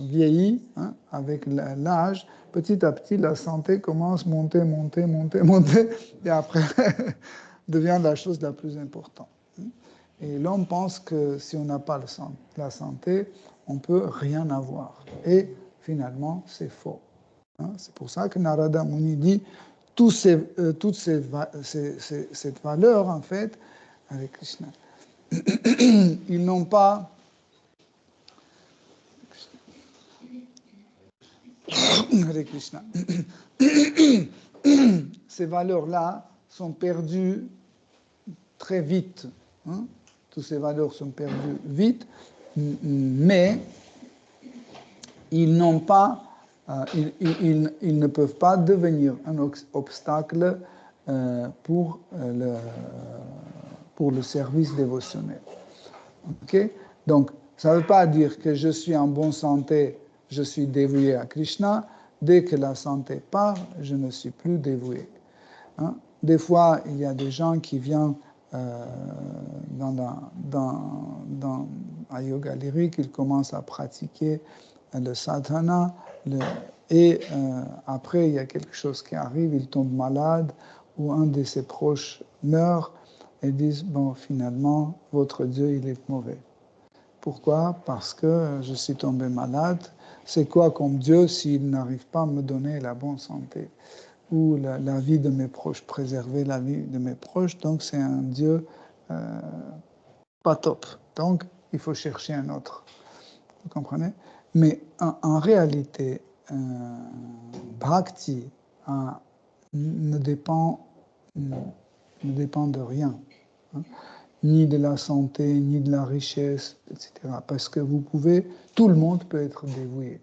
Speaker 1: vieillit, avec l'âge, petit à petit, la santé commence à monter, et après devient la chose la plus importante. Et l'homme pense que si on n'a pas la santé, on ne peut rien avoir. Et finalement, c'est faux. C'est pour ça que Narada Muni dit toute cette valeur, en fait, avec Krishna. Ils n'ont pas... Hare Krishna. Ces valeurs-là sont perdues très vite. Toutes ces valeurs sont perdues vite, mais ils n'ont pas... ils ne peuvent pas devenir un obstacle pour le service dévotionnel. Okay? Donc, ça ne veut pas dire que je suis en bonne santé, je suis dévoué à Krishna. Dès que la santé part, je ne suis plus dévoué. Des fois, il y a des gens qui viennent à yoga lyrique, il commence à pratiquer le sadhana, et après il y a quelque chose qui arrive, il tombe malade, ou un de ses proches meurt, et disent, bon, finalement, votre Dieu, il est mauvais. Pourquoi? Parce que je suis tombé malade. C'est quoi comme Dieu s'il n'arrive pas à me donner la bonne santé ou la vie de mes proches, préserver la vie de mes proches? Donc c'est un Dieu pas top. Donc il faut chercher un autre. Vous comprenez? Mais en réalité, Bhakti ne dépend de rien. Hein? Ni de la santé, ni de la richesse, etc. Parce que tout le monde peut être dévoué.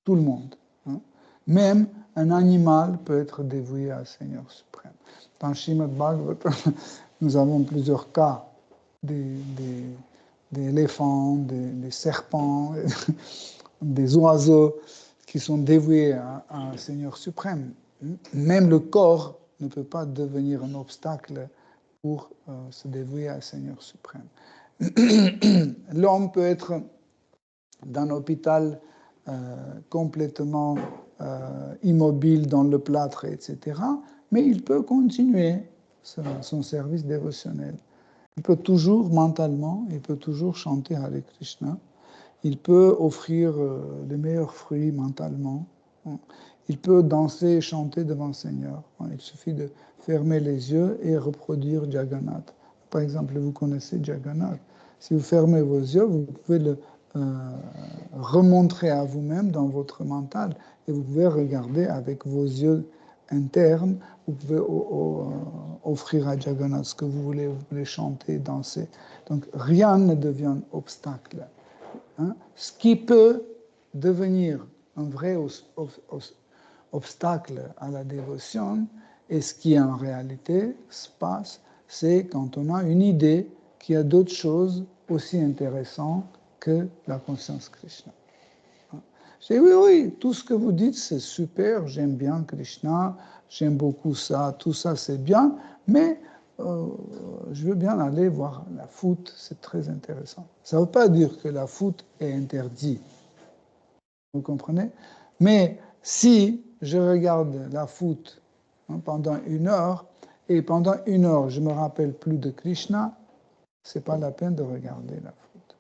Speaker 1: Tout le monde. Hein. Même un animal peut être dévoué à Seigneur suprême. Dans Srimad Bhagavatam, nous avons plusieurs cas d'éléphants, des serpents, des oiseaux qui sont dévoués à un Seigneur suprême. Même le corps ne peut pas devenir un obstacle pour se dévouer à Seigneur suprême. L'homme peut être dans un hôpital complètement immobile dans le plâtre, etc., mais il peut continuer son service dévotionnel. Il peut toujours, mentalement, il peut toujours chanter Hare Krishna. Il peut offrir les meilleurs fruits mentalement. Il peut danser et chanter devant le Seigneur. Il suffit de fermer les yeux et reproduire Jagannath. Par exemple, vous connaissez Jagannath. Si vous fermez vos yeux, vous pouvez le remontrer à vous-même dans votre mental et vous pouvez regarder avec vos yeux internes. Vous pouvez offrir à Jagannath ce que vous voulez chanter, danser. Donc rien ne devient obstacle. Hein? Ce qui peut devenir un vrai obstacle à la dévotion, et ce qui en réalité se passe, c'est quand on a une idée qu'il y a d'autres choses aussi intéressantes que la conscience Krishna. Je dis oui, tout ce que vous dites c'est super, j'aime bien Krishna, j'aime beaucoup ça, tout ça c'est bien, mais je veux bien aller voir la foot, c'est très intéressant. Ça ne veut pas dire que la foot est interdite, vous comprenez? Mais si je regarde la foot pendant 1 heure, et pendant 1 heure je ne me rappelle plus de Krishna, ce n'est pas la peine de regarder la foot.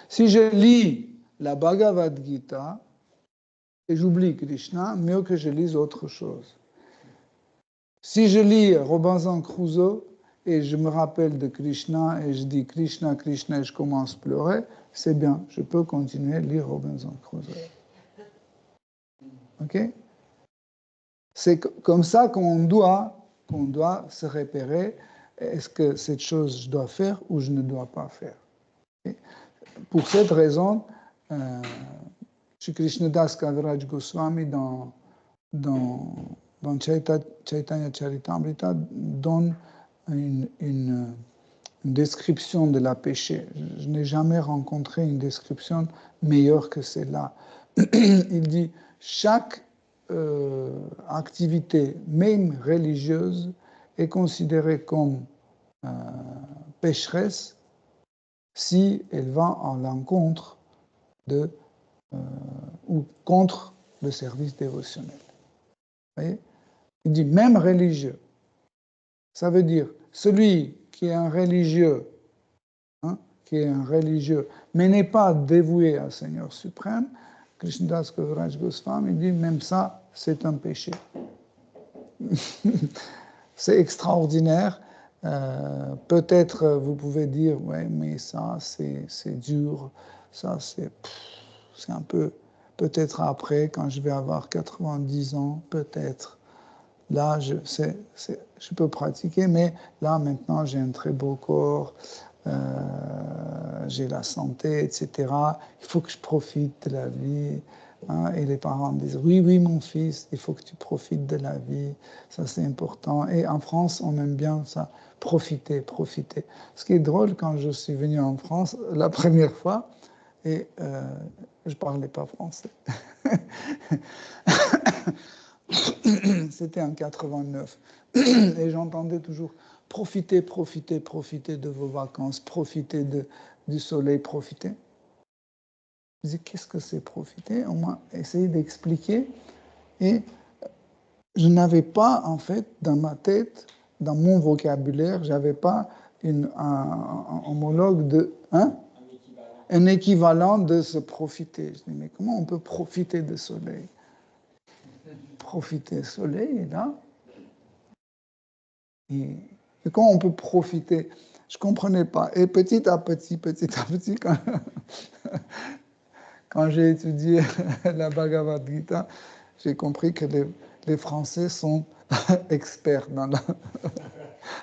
Speaker 1: Si je lis la Bhagavad Gita et j'oublie Krishna, mieux que je lise autre chose. Si je lis Robinson Crusoe et je me rappelle de Krishna et je dis Krishna, Krishna et je commence à pleurer, c'est bien, je peux continuer à lire Robinson Crusoe. Ok? C'est comme ça qu'on doit se repérer. Est-ce que cette chose je dois faire ou je ne dois pas faire? Okay? Pour cette raison, Shri Krishnadas Kaviraj Goswami dans Chaitanya Charitamrita donne une description de la péché. Je n'ai jamais rencontré une description meilleure que celle-là. Il dit chaque activité, même religieuse, est considérée comme pécheresse si elle va en l'encontre ou contre le service dévotionnel. Vous voyez? Il dit même religieux. Ça veut dire celui qui est un religieux, mais n'est pas dévoué à Seigneur suprême, Krishnadas Kaviraj Goswami dit même ça, c'est un péché. C'est extraordinaire. Peut-être vous pouvez dire, ouais, mais ça, c'est dur. Ça, c'est un peu. Peut-être après, quand je vais avoir 90 ans, peut-être. Là, je peux pratiquer, mais là, maintenant, j'ai un très beau corps, j'ai la santé, etc. Il faut que je profite de la vie. Hein, et les parents me disent, oui, mon fils, il faut que tu profites de la vie. Ça, c'est important. Et en France, on aime bien ça, profiter. Ce qui est drôle, quand je suis venu en France, la première fois, et je ne parlais pas français. C'était en 89. Et j'entendais toujours profitez de vos vacances, profitez de du soleil profiter. Je dis, qu'est-ce que c'est profiter? On m'a essayé d'expliquer et je n'avais pas, en fait, dans ma tête, dans mon vocabulaire, je n'avais pas un homologue de... Hein? Un équivalent de se profiter. Je dis, mais comment on peut profiter du soleil? Profiter du soleil, là. Et comment on peut profiter? Je ne comprenais pas. Et petit à petit, quand j'ai étudié la Bhagavad Gita, j'ai compris que les Français sont experts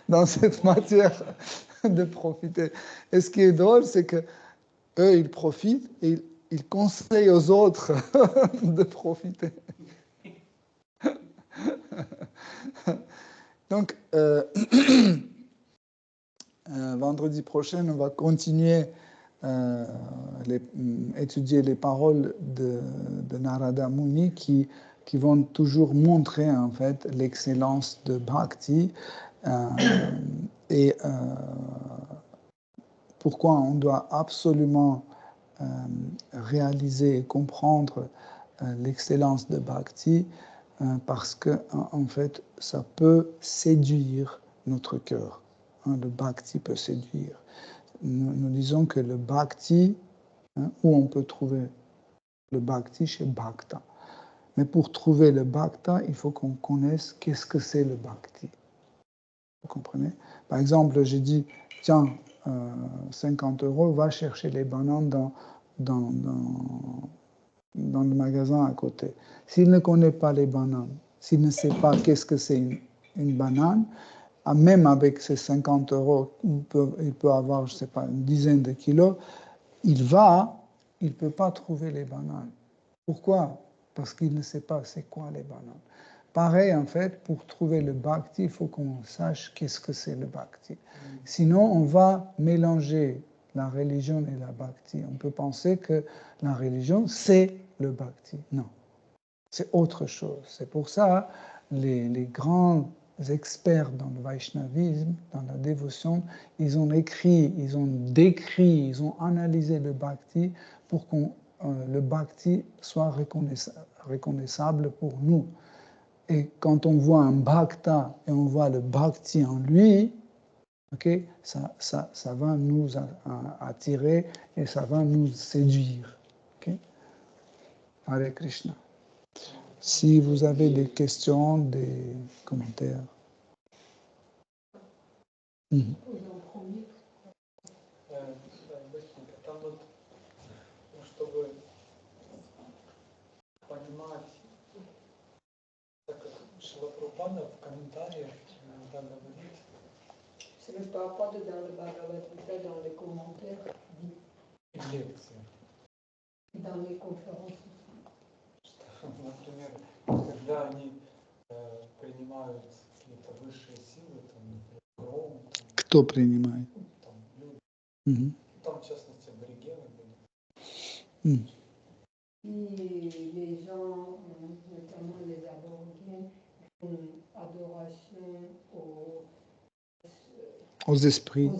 Speaker 1: dans cette matière de profiter. Et ce qui est drôle, c'est que eux, ils profitent et ils conseillent aux autres de profiter. Donc, vendredi prochain, on va continuer étudier les paroles de Narada Muni qui vont toujours montrer en fait l'excellence de Bhakti et pourquoi on doit absolument réaliser et comprendre l'excellence de Bhakti parce que en fait ça peut séduire notre cœur. Le Bhakti peut séduire. Nous disons que le Bhakti, où on peut trouver le Bhakti chez Bhakta. Mais pour trouver le Bhakta, il faut qu'on connaisse qu'est-ce que c'est le Bhakti. Vous comprenez? Par exemple, j'ai dit, tiens, 50 €, va chercher les bananes dans le magasin à côté. S'il ne connaît pas les bananes, s'il ne sait pas qu'est-ce que c'est une banane, même avec ces 50 €, il peut avoir, je ne sais pas, une dizaine de kilos, il ne peut pas trouver les bananes. Pourquoi? Parce qu'il ne sait pas c'est quoi les bananes. Pareil, en fait, pour trouver le Bhakti, il faut qu'on sache qu'est-ce que c'est le Bhakti. Sinon, on va mélanger la religion et la Bhakti. On peut penser que la religion, c'est le Bhakti. Non, c'est autre chose. C'est pour ça, les grands experts dans le Vaishnavisme, dans la dévotion, ils ont écrit, ils ont décrit, ils ont analysé le Bhakti pour que le Bhakti soit reconnaissable pour nous. Et quand on voit un Bhakta et on voit le Bhakti en lui, okay, ça va nous attirer et ça va nous séduire. Okay? Hare Krishna. Si vous avez des questions, des commentaires.
Speaker 5: Там вот, чтобы понимать, так как Шрила Прабхупада в комментариях иногда говорит.
Speaker 3: C'est le Prabhupada dans le Bhagavad Gita, dans les commentaires, dit.
Speaker 5: И в лекциях.
Speaker 3: Dans les conférences.
Speaker 5: Что, например, когда они принимают какие-то высшие силы, там, например, гром,
Speaker 1: Кто принимает?
Speaker 5: Там люди.
Speaker 1: Mm-hmm.
Speaker 5: Там, в частности, аборигены были.
Speaker 1: Mm.
Speaker 3: Et les gens, notamment les aborigènes, font adoration
Speaker 1: aux esprits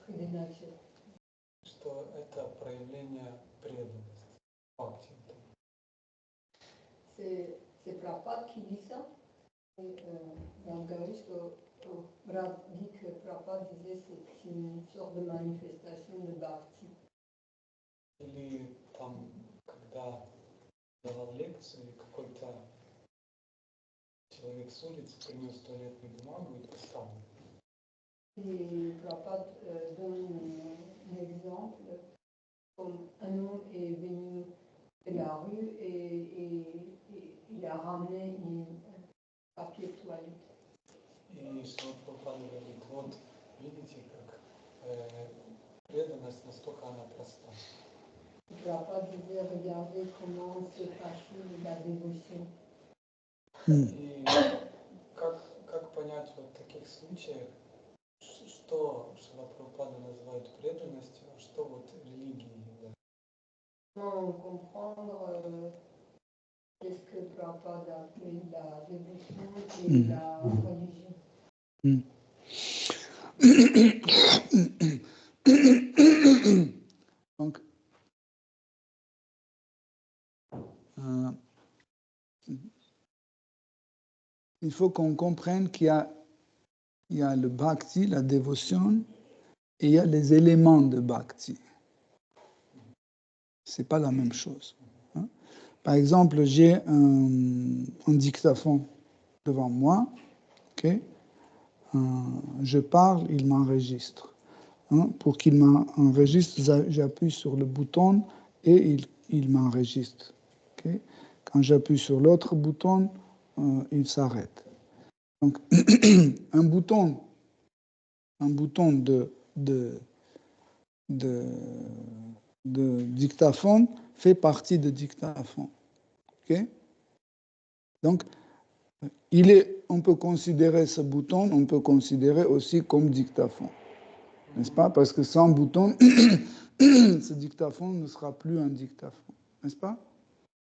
Speaker 3: des natures.
Speaker 5: Что это проявление преданности. Бхакти.
Speaker 3: C'est Prabhupada qui dit ça. Dans le Garush, dit que Prabhupada disait que c'est une sorte de manifestation de Bhakti.
Speaker 5: Или там, когда давал лекцию, какой-то человек с улицы принес туалетную бумагу и поставил.
Speaker 3: Et Prabhupada donne un exemple comme un homme est venu de la rue et il a ramené un papier toilette.
Speaker 5: И Шрила Прабхупада говорит, вот видите, как преданность настолько она проста.
Speaker 3: Prabhupada disait, regardez comment c'est facile la dévotion.
Speaker 5: И как понять вот в таких случаях, что Шрила Прабхупада называет преданностью, а что вот религией является?
Speaker 3: Comment comprendre qu'est-ce que Prabhupada a appelé la dévotion et la religion.
Speaker 1: Donc, il faut qu'on comprenne qu'il y a le bhakti, la dévotion, et il y a les éléments de bhakti. C'est pas la même chose. Hein. Par exemple, j'ai un dictaphone devant moi. Okay. Je parle, il m'enregistre. Hein. Pour qu'il m'enregistre, j'appuie sur le bouton et il m'enregistre. Okay. Quand j'appuie sur l'autre bouton, il s'arrête. Donc, un bouton de dictaphone fait partie de dictaphone. Okay. Donc, on peut considérer ce bouton, on peut considérer aussi comme dictaphone. N'est-ce pas? Parce que sans bouton, ce dictaphone ne sera plus un dictaphone. N'est-ce pas?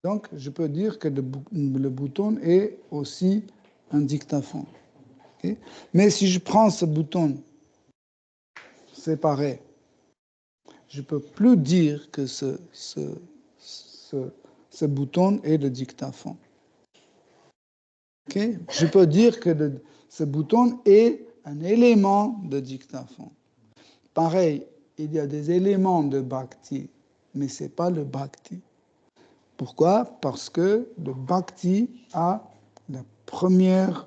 Speaker 1: Donc, je peux dire que le bouton est aussi un dictaphone. Okay? Mais si je prends ce bouton séparé, je ne peux plus dire que ce bouton est le dictaphone. Okay? Je peux dire que ce bouton est un élément de dictaphone. Pareil, il y a des éléments de bhakti, mais ce n'est pas le bhakti. Pourquoi? Parce que le bhakti a la première...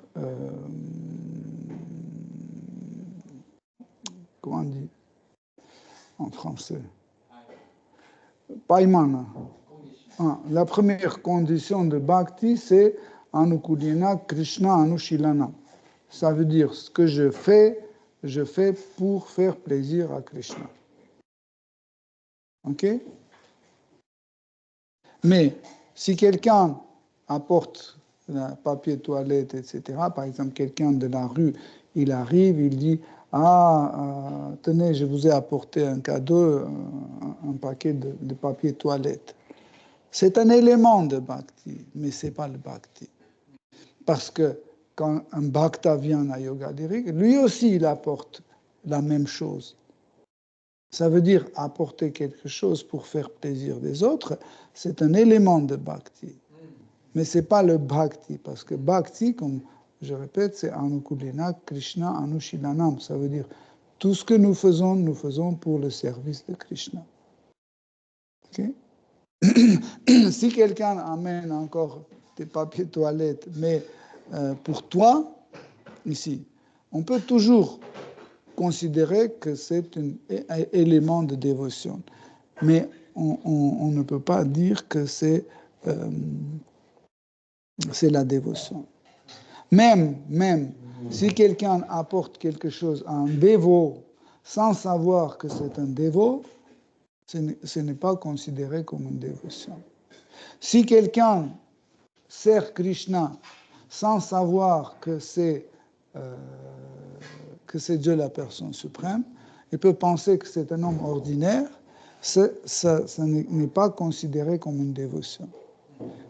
Speaker 1: comment on dit en français? Paimana. La première condition de bhakti, c'est Anukulina Krishna Anushilana. Ça veut dire ce que je fais pour faire plaisir à Krishna. Ok? Mais si quelqu'un apporte un papier toilette, etc., par exemple, quelqu'un de la rue, il arrive, il dit tenez, je vous ai apporté un cadeau, un paquet de papier toilette. C'est un élément de bhakti, mais ce n'est pas le bhakti. Parce que quand un bhakta vient à Yoga Lyrique, lui aussi, il apporte la même chose. Ça veut dire apporter quelque chose pour faire plaisir des autres, c'est un élément de bhakti. Mais ce n'est pas le bhakti, parce que bhakti, comme je répète, c'est Anukulena Krishna Anushilanam. Ça veut dire tout ce que nous faisons pour le service de Krishna. Okay? Si quelqu'un amène encore des papiers toilettes, mais pour toi, ici, on peut toujours considérer que c'est un élément de dévotion. Mais on ne peut pas dire que c'est la dévotion. Même si quelqu'un apporte quelque chose à un dévot sans savoir que c'est un dévot, ce n'est pas considéré comme une dévotion. Si quelqu'un sert Krishna sans savoir que c'est Dieu la personne suprême, il peut penser que c'est un homme ordinaire, ça n'est pas considéré comme une dévotion.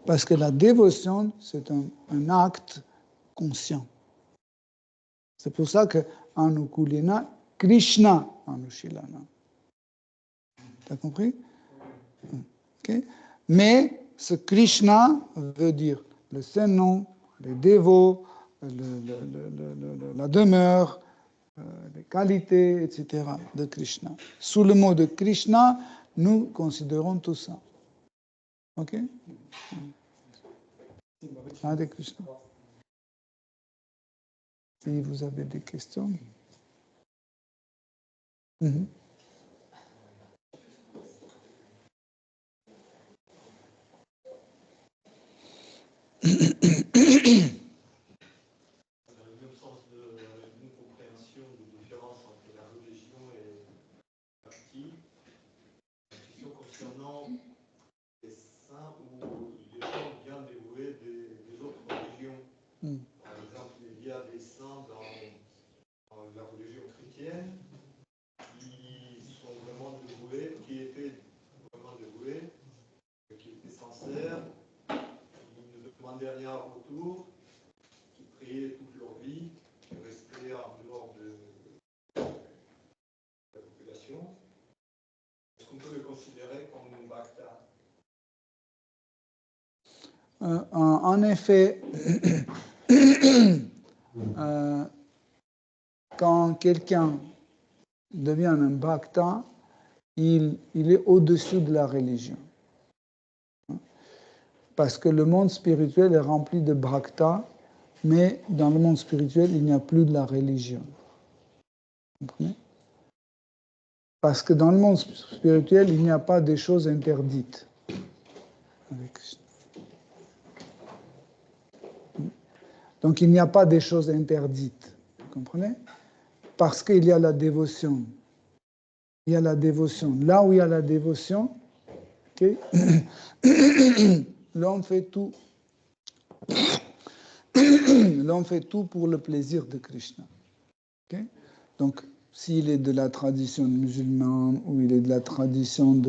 Speaker 1: Parce que la dévotion, c'est un acte conscient. C'est pour ça que Anukulena, Krishna Anushilana. T'as compris? Okay. Mais ce Krishna veut dire le Saint-Nom, les dévots, la demeure, les qualités, etc. de Krishna. Sous le mot de Krishna, nous considérons tout ça. Ok? Hare Krishna. Si vous avez des questions. Mm-hmm.
Speaker 6: Dans le même sens d'une compréhension de différence entre la religion et la bhakti, une question concernant les saints ou les gens bien dévoués des autres religions. Par exemple, il y a des saints dans la religion chrétienne qui sont vraiment dévoués, qui étaient vraiment dévoués, qui étaient sincères, qui ne demandaient rien en retour, qui priaient toute leur vie, qui restaient en dehors de
Speaker 1: En effet, quand quelqu'un devient un bhakta, il est au-dessus de la religion. Parce que le monde spirituel est rempli de bhakta, mais dans le monde spirituel, il n'y a plus de la religion. Vous comprenez? Parce que dans le monde spirituel, il n'y a pas des choses interdites. Donc il n'y a pas des choses interdites. Vous comprenez? Parce qu'il y a la dévotion. Il y a la dévotion. Là où il y a la dévotion, okay, l'homme fait tout. L'homme fait tout pour le plaisir de Krishna. Okay? Donc, s'il est de la tradition musulmane ou il est de la tradition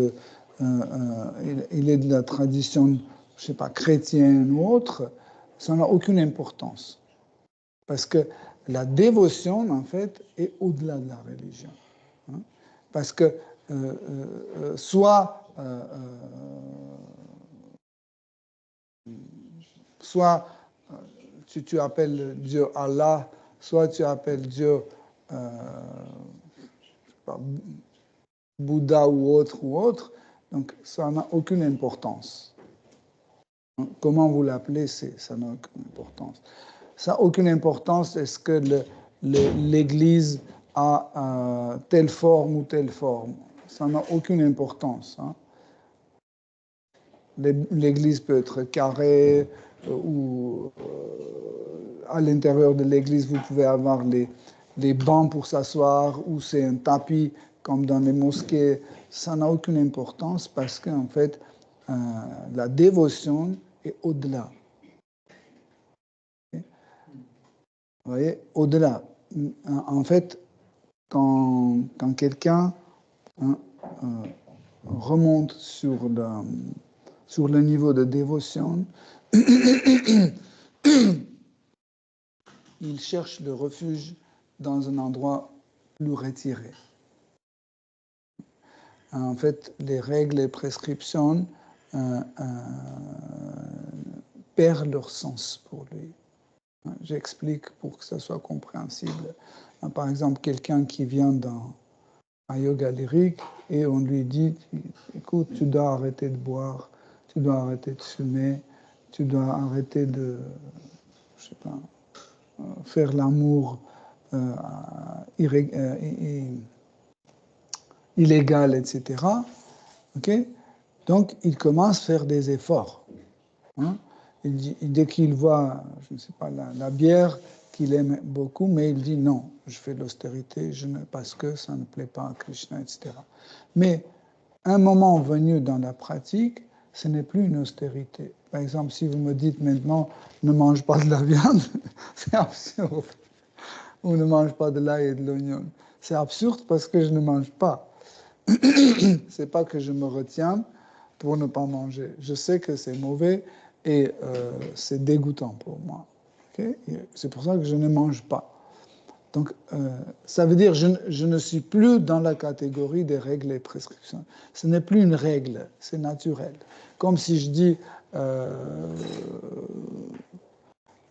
Speaker 1: il est de la tradition, je sais pas, chrétienne ou autre, ça n'a aucune importance. Parce que la dévotion, en fait, est au-delà de la religion. Hein? Parce que soit tu appelles Dieu Allah, soit tu appelles Dieu Bouddha ou autre, donc ça n'a aucune importance. Comment vous l'appelez, ça n'a aucune importance. Ça n'a aucune importance, est-ce que l'Église a telle forme ou telle forme. Ça n'a aucune importance. Hein. L'Église peut être carrée, ou à l'intérieur de l'Église, vous pouvez avoir les bancs pour s'asseoir, ou c'est un tapis, comme dans les mosquées. Ça n'a aucune importance parce qu'en fait, la dévotion est au-delà. Vous voyez, au-delà. En fait, quand quelqu'un remonte sur le niveau de dévotion, il cherche le refuge dans un endroit plus retiré. En fait, les règles et prescriptions perdent leur sens pour lui. J'explique pour que ça soit compréhensible. Par exemple, quelqu'un qui vient dans un yoga lyrique et on lui dit, écoute, tu dois arrêter de boire, tu dois arrêter de fumer, tu dois arrêter de, je sais pas, faire l'amour illégal, etc. Okay? Donc, il commence à faire des efforts. Hein? Dès qu'il voit, je ne sais pas, la bière qu'il aime beaucoup, mais il dit non, je fais l'austérité parce que ça ne plaît pas à Krishna, etc. Mais un moment venu dans la pratique, ce n'est plus une austérité. Par exemple, si vous me dites maintenant, ne mange pas de la viande, c'est absurde. Ou ne mange pas de l'ail et de l'oignon. C'est absurde parce que je ne mange pas. C'est pas que je me retiens pour ne pas manger. Je sais que c'est mauvais et c'est dégoûtant pour moi. Okay? C'est pour ça que je ne mange pas. Donc, ça veut dire que je ne suis plus dans la catégorie des règles et prescriptions. Ce n'est plus une règle, c'est naturel. Comme si je dis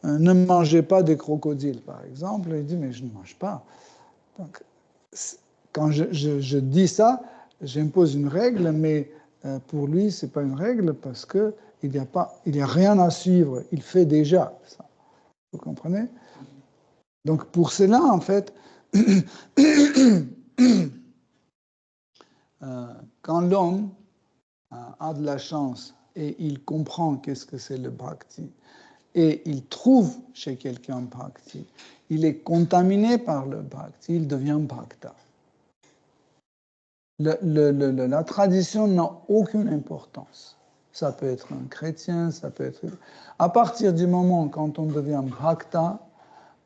Speaker 1: ne mangez pas des crocodiles, par exemple, il dit mais je ne mange pas. Donc, quand je dis ça, j'impose une règle, mais pour lui, ce n'est pas une règle parce qu'il n'y a rien à suivre. Il fait déjà ça. Vous comprenez? Donc, pour cela, en fait, quand l'homme a de la chance et il comprend qu'est-ce que c'est le bhakti, et il trouve chez quelqu'un bhakti, il est contaminé par le bhakti, il devient bhakta. La tradition n'a aucune importance. Ça peut être un chrétien, ça peut être... À partir du moment quand on devient bhakta,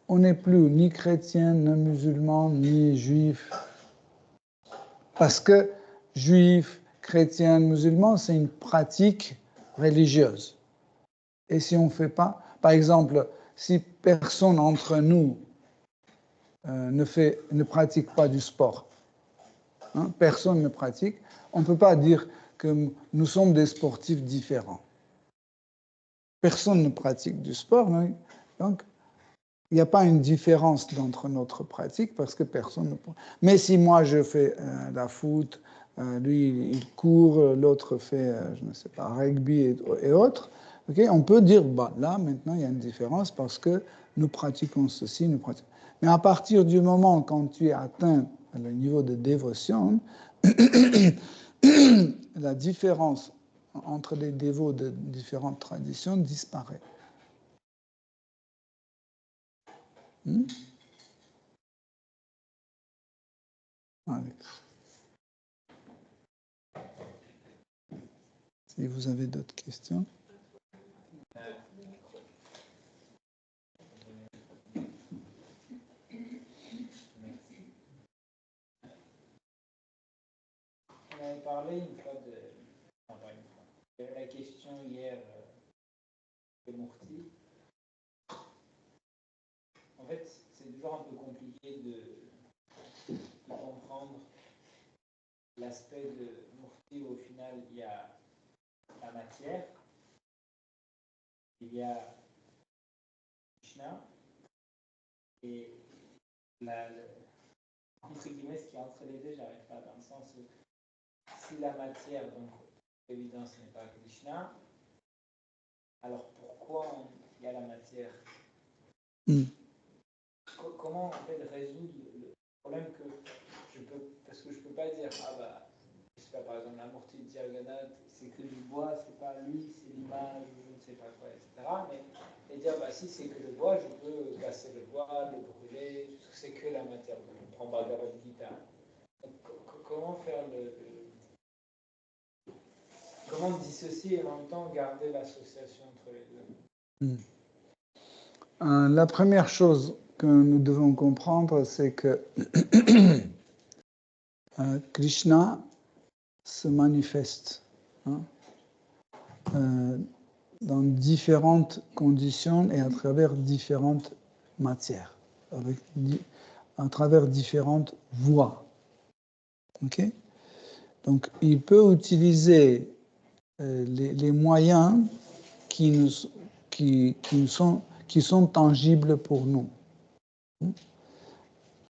Speaker 1: on n'est plus ni chrétien, ni musulman, ni juif. Parce que juif, chrétien, musulman, c'est une pratique religieuse. Et si on ne fait pas, par exemple, si personne entre nous ne pratique pas du sport, hein, personne ne pratique, on ne peut pas dire que nous sommes des sportifs différents. personne ne pratique du sport, hein, donc il n'y a pas une différence entre notre pratique parce que personne ne... Mais si moi je fais la foot, lui il court, l'autre fait, je ne sais pas, rugby et autres, okay, on peut dire, bah, là maintenant il y a une différence parce que nous pratiquons ceci, nous pratiquons... Mais à partir du moment quand tu es atteint le niveau de dévotion, la différence entre les dévots de différentes traditions disparaît. Allez. Si vous avez d'autres questions.
Speaker 7: On avait parlé une fois de la question hier de Murti. En fait, c'est toujours un peu compliqué de comprendre l'aspect de Murti où au final il y a la matière, il y a Krishna et entre guillemets, ce qui est entre les deux, j'arrive pas, dans le sens où si la matière, donc évidemment ce n'est pas Krishna, alors pourquoi il y a la matière? Comment en fait résoudre le problème que je peux, parce que je peux pas dire, ah bah, je sais pas, par exemple la Murti de Jagannath, c'est que du bois, c'est pas lui, c'est l'image, je ne sais pas quoi, etc. Mais dire, bah si c'est que le bois, je peux casser le bois, le brûler, c'est que la matière. On prend Bhagavad Gita. Comment faire comment dissocier et en même temps garder l'association entre les deux?
Speaker 1: La première chose que nous devons comprendre, c'est que Krishna se manifeste dans différentes conditions et à travers différentes matières, à travers différentes voies. Okay? Donc, il peut utiliser les moyens qui sont tangibles pour nous.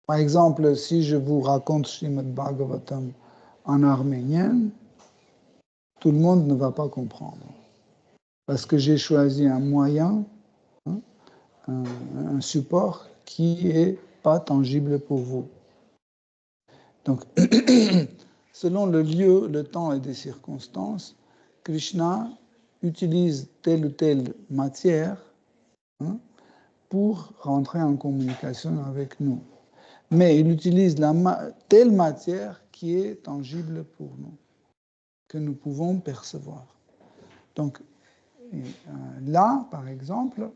Speaker 1: Par exemple, si je vous raconte Srimad Bhagavatam en arménien, tout le monde ne va pas comprendre. Parce que j'ai choisi un moyen, un support qui n'est pas tangible pour vous. Donc, selon le lieu, le temps et des circonstances, Krishna utilise telle ou telle matière pour rentrer en communication avec nous. Mais il utilise telle matière qui est tangible pour nous, que nous pouvons percevoir. Donc là, par exemple,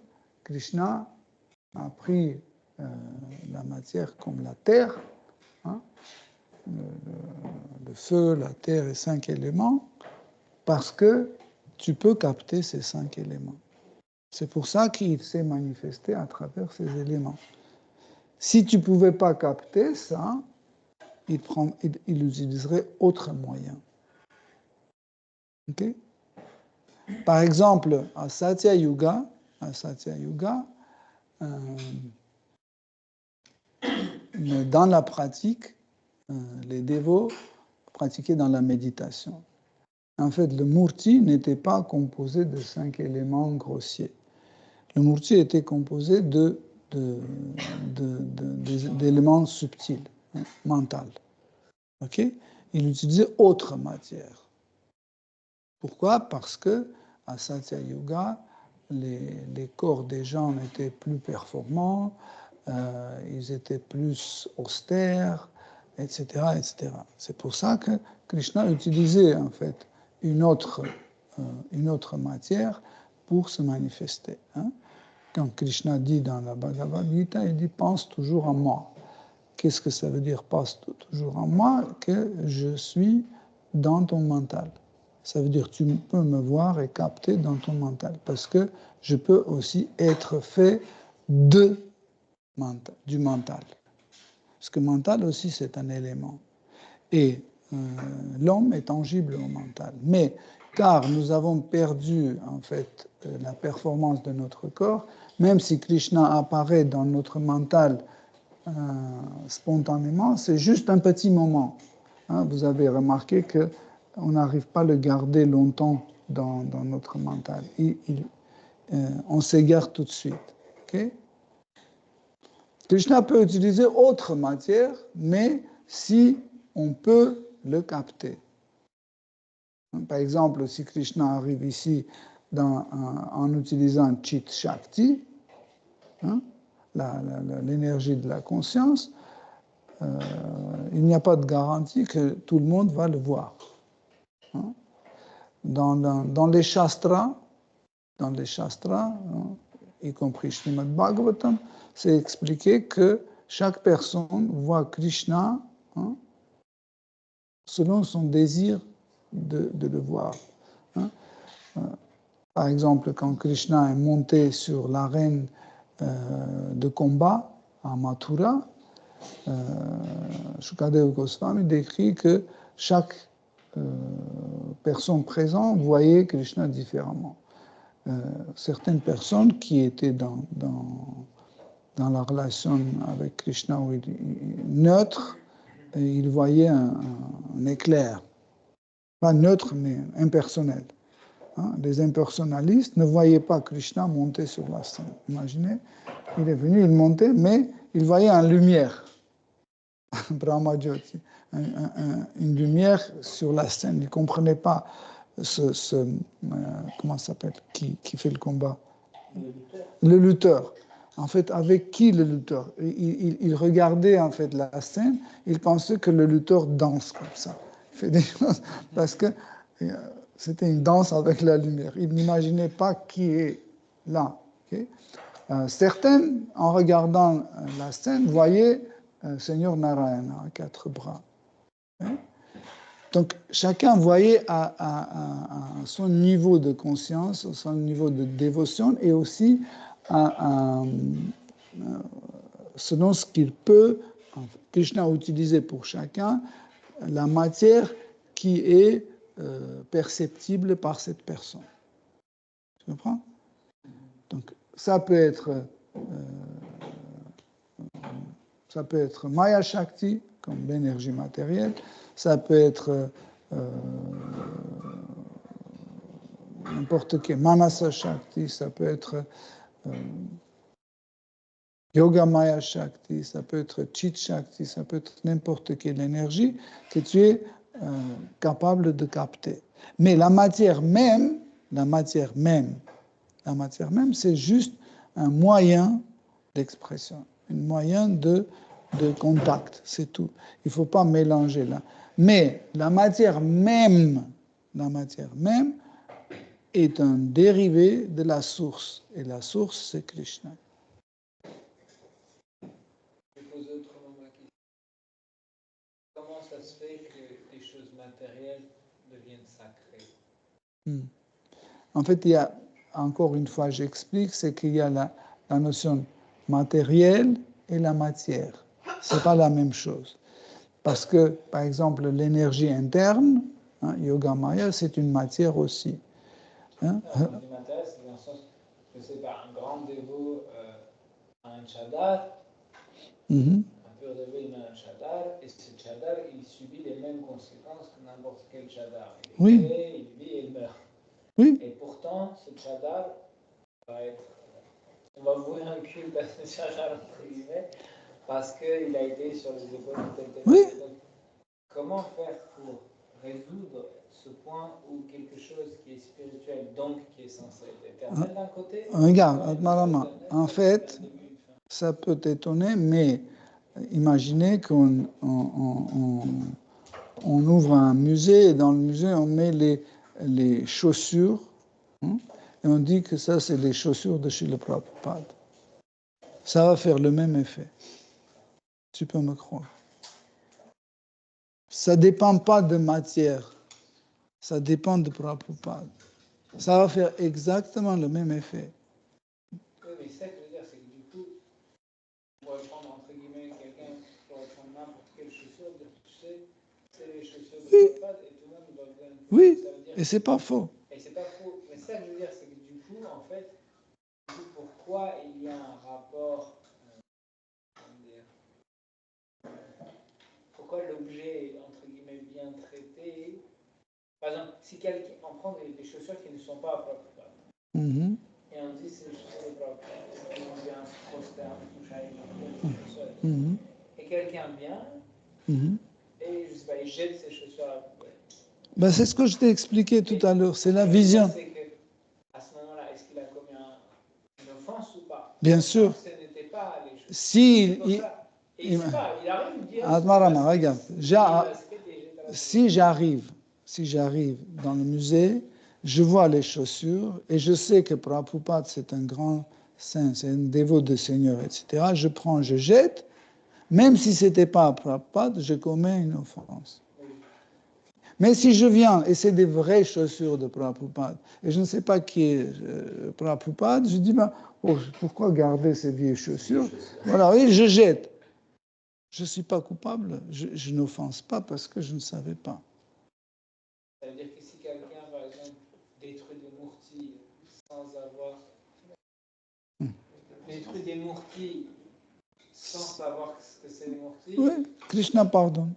Speaker 1: Krishna a pris la matière comme la terre, le feu, la terre et 5 éléments, parce que tu peux capter ces 5 éléments. C'est pour ça qu'il s'est manifesté à travers ces éléments. Si tu ne pouvais pas capter ça, il utiliserait autre moyen. Okay? Par exemple, à Satya Yuga, dans la pratique, les dévots pratiquaient dans la méditation. En fait, le murti n'était pas composé de 5 éléments grossiers. Le murti était composé d'éléments subtils, mentaux. Okay? Il utilisait autre matière. Pourquoi? Parce que à Satya Yuga, les corps des gens étaient plus performants, ils étaient plus austères, etc., etc. C'est pour ça que Krishna utilisait en fait une autre matière pour se manifester. Quand Krishna dit dans la Bhagavad Gita, il dit « pense toujours en moi ». Qu'est-ce que ça veut dire « pense toujours en moi » ? Que je suis dans ton mental. Ça veut dire tu peux me voir et capter dans ton mental, parce que je peux aussi être fait du mental. Parce que mental aussi, c'est un élément. Et l'homme est tangible au mental. Mais car nous avons perdu en fait la performance de notre corps, même si Krishna apparaît dans notre mental spontanément, c'est juste un petit moment. Hein, vous avez remarqué qu'on n'arrive pas à le garder longtemps dans notre mental. On s'égare tout de suite. Okay? Krishna peut utiliser autre matière, mais si on peut le capter. Par exemple, si Krishna arrive ici en utilisant Chit Shakti, hein, l'énergie de la conscience, il n'y a pas de garantie que tout le monde va le voir. Hein. Dans les Shastras, hein, y compris Srimad Bhagavatam, c'est expliqué que chaque personne voit Krishna, hein, selon son désir de le voir. Hein. Par exemple, quand Krishna est monté sur l'arène de combat à Mathura, Shukadeva Goswami décrit que chaque personne présente voyait Krishna différemment. Certaines personnes qui étaient dans la relation avec Krishna neutre, ils voyaient un éclair. Pas neutre, mais impersonnel. Hein? Les impersonnalistes ne voyaient pas Krishna monter sur la scène. Imaginez, il est venu, il montait, mais il voyait une lumière. Brahma Jyoti, une lumière sur la scène. Il ne comprenait pas comment ça s'appelle, qui fait le combat. Le lutteur. En fait, avec qui le lutteur? Il regardait en fait la scène, il pensait que le lutteur danse comme ça. Il fait des choses parce que c'était une danse avec la lumière. Il n'imaginait pas qui est là. Okay? Certains, en regardant la scène, voyaient Seigneur Narayana à 4 bras. Okay? Donc, chacun voyait à son niveau de conscience, à son niveau de dévotion, et aussi selon ce qu'il peut, Krishna a utilisé pour chacun la matière qui est perceptible par cette personne. Tu comprends? Donc, ça peut être Maya Shakti, comme l'énergie matérielle, ça peut être n'importe quel Manasa Shakti, ça peut être Yoga Maya Shakti, ça peut être Chit Shakti, ça peut être n'importe quelle énergie que tu es capable de capter. Mais la matière même, c'est juste un moyen d'expression, un moyen de contact, c'est tout. Il ne faut pas mélanger là. Mais la matière même est un dérivé de la source. Et la source, c'est Krishna.
Speaker 7: Je vais poser autrement ma question. Comment ça se fait que les choses matérielles deviennent sacrées?
Speaker 1: En fait, il y a, encore une fois, j'explique, c'est qu'il y a la notion matérielle et la matière. Ce n'est pas la même chose. Parce que, par exemple, l'énergie interne, hein, Yoga Maya, c'est une matière aussi. Hein?
Speaker 7: L'énergie matérielle, c'est dans le sens, je ne sais pas, un grand dévot a un chadar, un pur dévot il a un chadar, et ce chadar, il subit les mêmes conséquences que n'importe quel chadar. Il est créé, il vit et il meurt.
Speaker 1: Oui.
Speaker 7: Et pourtant, ce chadar va être... On va vouer un culte à ce chadar, entre guillemets, parce qu'il a été sur les épaules de tel.
Speaker 1: Oui.
Speaker 7: Donc, comment faire pour résoudre ce point où quelque chose qui est spirituel, donc qui est censé être éternel d'un côté...
Speaker 1: Regarde, Atmarama, en fait, ça peut t'étonner, mais imaginez qu'on ouvre un musée, et dans le musée, on met les chaussures, hein, et on dit que ça, c'est les chaussures de Srila Prabhupada. Ça va faire le même effet. Tu peux me croire. Ça ne dépend pas de matière. Ça dépend de Prabhupada. Ça va faire exactement le même effet.
Speaker 7: Oui, mais ça que je veux dire, c'est que du coup, on pourrait prendre, entre guillemets, quelqu'un qui pourrait prendre n'importe quelle chaussure, dire, tu sais, c'est les chaussures de Prabhupada, et tout le monde va bien.
Speaker 1: Oui,
Speaker 7: Ça veut dire
Speaker 1: et c'est pas faux.
Speaker 7: Et c'est pas faux. Mais ça, je veux dire, c'est que du coup, en fait, pourquoi il y a un rapport, comment dire, pourquoi l'objet est entre guillemets bien traité. Par exemple, si quelqu'un, on prend des chaussures qui ne sont pas propres,
Speaker 1: Mhm.
Speaker 7: et on dit c'est des chaussures propres, on vient se poster un toucher
Speaker 1: Mhm.
Speaker 7: et quelqu'un vient,
Speaker 1: Mhm.
Speaker 7: et je sais pas, il jette ses chaussures à la poubelle.
Speaker 1: Ben, c'est ce que je t'ai expliqué tout à l'heure, c'est la
Speaker 7: Ce que
Speaker 1: vision.
Speaker 7: je veux dire, c'est que, à ce moment-là, est-ce qu'il a commis une offense ou pas?
Speaker 1: Bien sûr.
Speaker 7: Ce n'était pas les chaussures.
Speaker 1: Si
Speaker 7: C'est pour ça. Et il sait pas, il arrive à dire.
Speaker 1: Atmarama, regarde. Si j'arrive dans le musée, je vois les chaussures et je sais que Prabhupada c'est un grand saint, c'est un dévot du Seigneur, etc. Je prends, je jette, même si c'était pas Prabhupada, je commets une offense. Mais si je viens et c'est des vraies chaussures de Prabhupada et je ne sais pas qui est Prabhupada, je dis oh, pourquoi garder ces vieilles chaussures? Voilà, et je jette. Je ne suis pas coupable, je n'offense pas parce que je ne savais pas.
Speaker 7: Ça veut dire que si quelqu'un, par exemple, détruit des mourtis sans avoir. Détruit des mourtis sans savoir ce que c'est des mourtis.
Speaker 1: Oui, Krishna pardonne.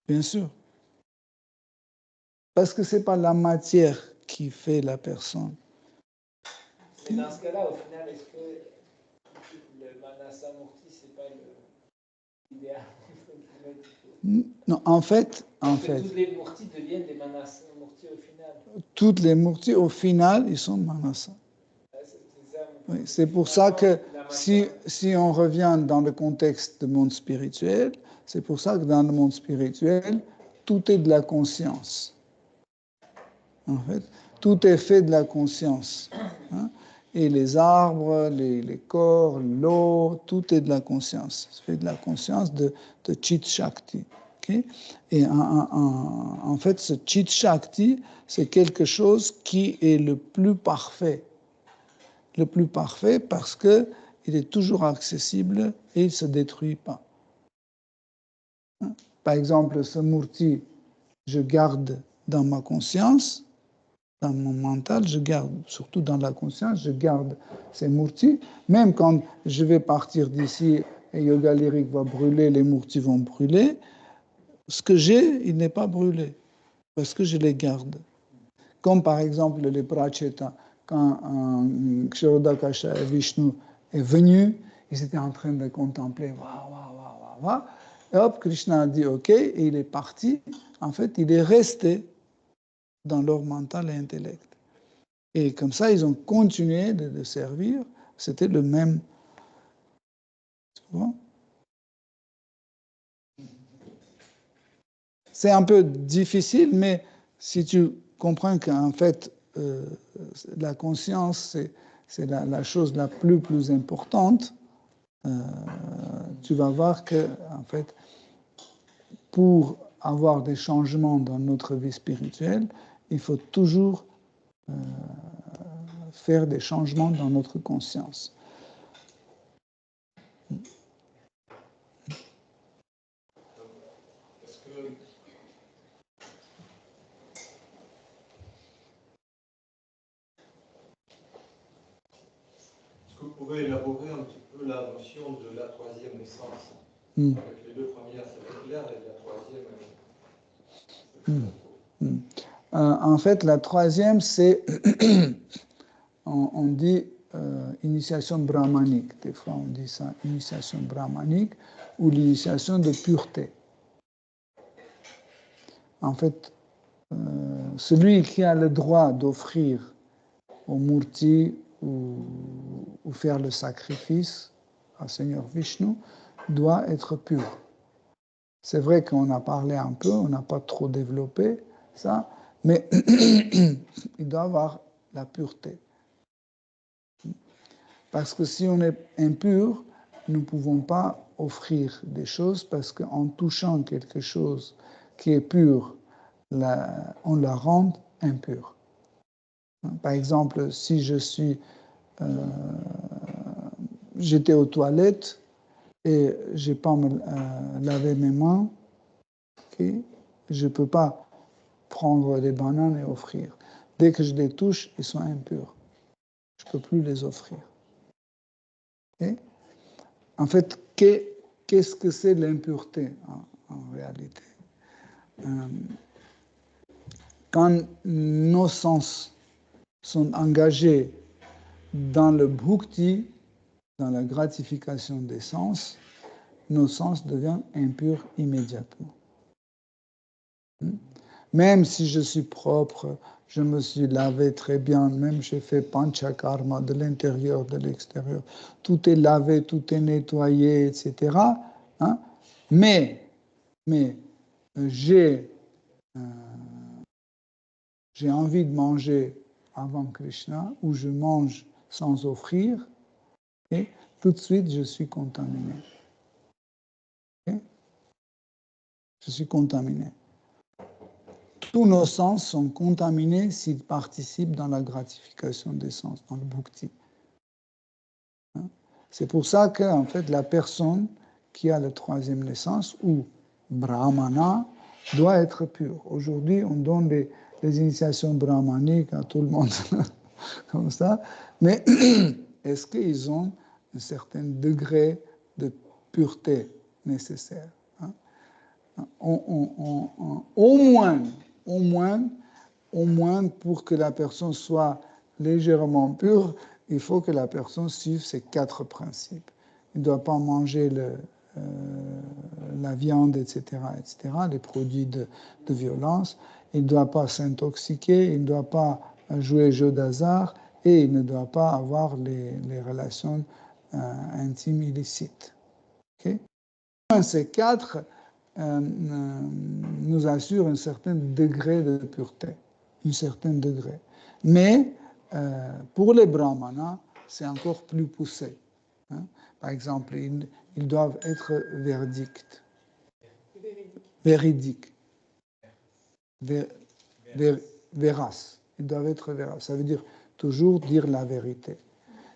Speaker 1: Bien sûr. Parce que ce n'est pas la matière qui fait la personne.
Speaker 7: Mais dans ce cas-là, au final, est-ce que le manasa murti, c'est pas l'idéal?
Speaker 1: Non, en fait.
Speaker 7: Toutes les murtis deviennent des manasa murti au final.
Speaker 1: Toutes les murtis, au final, ils sont manasa. Oui, c'est pour ça que si on revient dans le contexte du monde spirituel, c'est pour ça que dans le monde spirituel, tout est de la conscience. En fait, tout est fait de la conscience. Hein? Et les arbres, les corps, l'eau, tout est de la conscience. C'est fait de la conscience de Chit Shakti. Okay? Et en fait, ce Chit Shakti, c'est quelque chose qui est le plus parfait. Le plus parfait parce qu'il est toujours accessible et il ne se détruit pas. Hein? Par exemple, ce murti, je garde dans ma conscience, dans mon mental, je garde, surtout dans la conscience, je garde ces murtis. Même quand je vais partir d'ici et Yoga Lyrique va brûler, les murtis vont brûler, ce que j'ai, il n'est pas brûlé, parce que je les garde. Comme par exemple les Pracheta, quand Ksharodakasha et Vishnu est venu, ils étaient en train de contempler, waouh. Et hop, Krishna a dit OK, et il est parti. En fait, il est resté dans leur mental et intellect. Et comme ça, ils ont continué de servir. C'était le même. Tu vois? C'est un peu difficile, mais si tu comprends qu'en fait, la conscience, c'est la chose la plus importante, tu vas voir que, en fait, pour avoir des changements dans notre vie spirituelle, il faut toujours faire des changements dans notre conscience.
Speaker 6: Est-ce que vous pouvez élaborer un petit peu la notion de la troisième naissance? Avec les deux premières, c'est très clair, et la troisième,
Speaker 1: En fait, la troisième, c'est, on dit initiation brahmanique. Des fois, on dit ça, initiation brahmanique ou l'initiation de pureté. En fait, celui qui a le droit d'offrir au murti ou faire le sacrifice au Seigneur Vishnu doit être pur. C'est vrai qu'on a parlé un peu, on n'a pas trop développé ça, mais il doit avoir la pureté. Parce que si on est impur, nous ne pouvons pas offrir des choses parce qu'en touchant quelque chose qui est pur, on la rend impure. Par exemple, si j'étais aux toilettes et je n'ai pas lavé mes mains, okay, je ne peux pas prendre des bananes et offrir. Dès que je les touche, ils sont impurs. Je ne peux plus les offrir. Okay? En fait, qu'est-ce que c'est l'impureté en réalité? Quand nos sens sont engagés dans le bhukti, dans la gratification des sens, nos sens deviennent impurs immédiatement. Même si je suis propre, je me suis lavé très bien, même j'ai fait panchakarma de l'intérieur, de l'extérieur, tout est lavé, tout est nettoyé, etc. Hein? Mais j'ai envie de manger avant Krishna, ou je mange sans offrir, et tout de suite je suis contaminé. Okay? Je suis contaminé. Tous nos sens sont contaminés s'ils participent dans la gratification des sens, dans le bhukti. C'est pour ça que, en fait, la personne qui a la troisième naissance, ou brahmana, doit être pure. Aujourd'hui, on donne des initiations brahmaniques à tout le monde, comme ça, mais est-ce qu'ils ont un certain degré de pureté nécessaire? Au moins, pour que la personne soit légèrement pure, il faut que la personne suive ces 4 principes. Il ne doit pas manger la viande, etc., les produits de violence. Il ne doit pas s'intoxiquer, il ne doit pas jouer jeu d'hasard et il ne doit pas avoir les relations intimes illicites. Okay? Ces 4 nous assure un certain degré de pureté, un certain degré. Mais pour les brahmanas, c'est encore plus poussé. Hein. Par exemple, ils doivent être véridiques. Véraces. Ils doivent être véraces. Ça veut dire toujours dire la vérité.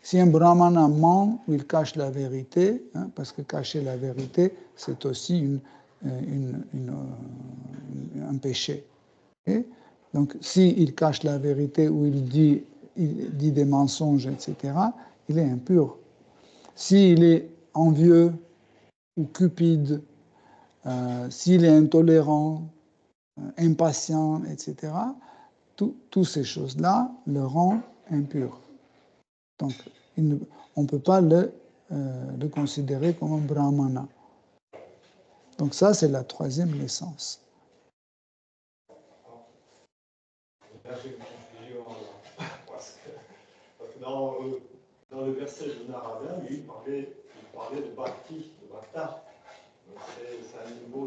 Speaker 1: Si un brahmana ment ou il cache la vérité, hein, parce que cacher la vérité, c'est aussi un péché. Okay? Donc, s'il cache la vérité ou il dit des mensonges, etc., il est impur. S'il est envieux ou cupide, s'il est intolérant, impatient, etc., toutes ces choses-là le rendent impur. Donc, on ne peut pas le considérer comme un brahmana. Donc ça, c'est la troisième naissance.
Speaker 6: Là, j'ai une confusion, parce que dans le verset de Narada, lui, il parlait de bhakti, de bhakta. Donc c'est un niveau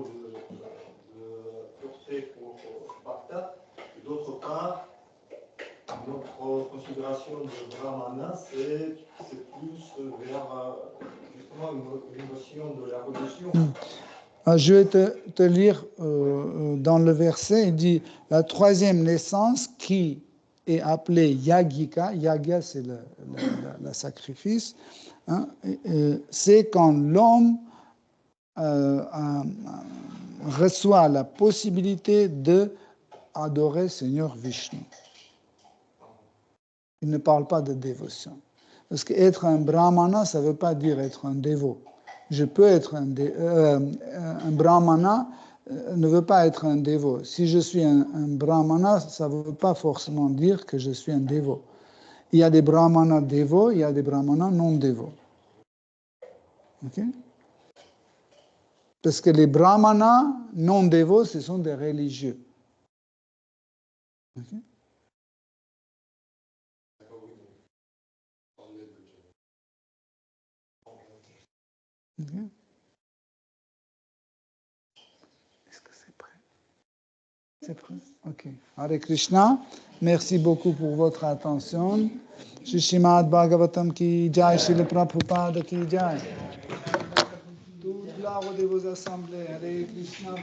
Speaker 6: de pureté pour bhakta. Et d'autre part, notre considération de brahmana, c'est plus vers justement une notion de la religion.
Speaker 1: Je vais te lire dans le verset, il dit la troisième naissance qui est appelée yagika, yagya c'est le sacrifice, hein, c'est quand l'homme reçoit la possibilité d'adorer Seigneur Vishnu. Il ne parle pas de dévotion. Parce qu'être un brahmana, ça ne veut pas dire être un dévot. Je peux être un brahmana, ne veut pas être un dévot. Si je suis un brahmana, ça ne veut pas forcément dire que je suis un dévot. Il y a des brahmanas dévots, il y a des brahmanas non dévots. Okay? Parce que les brahmanas non dévots, ce sont des religieux. Okay? Okay. Est-ce que c'est prêt? C'est prêt? Ok. Hare Krishna, merci beaucoup pour votre attention. Shri Srimad Bhagavatam ki jai, Shri Prabhupada ki jai. Toute gloire de vos assemblées. Hare Krishna,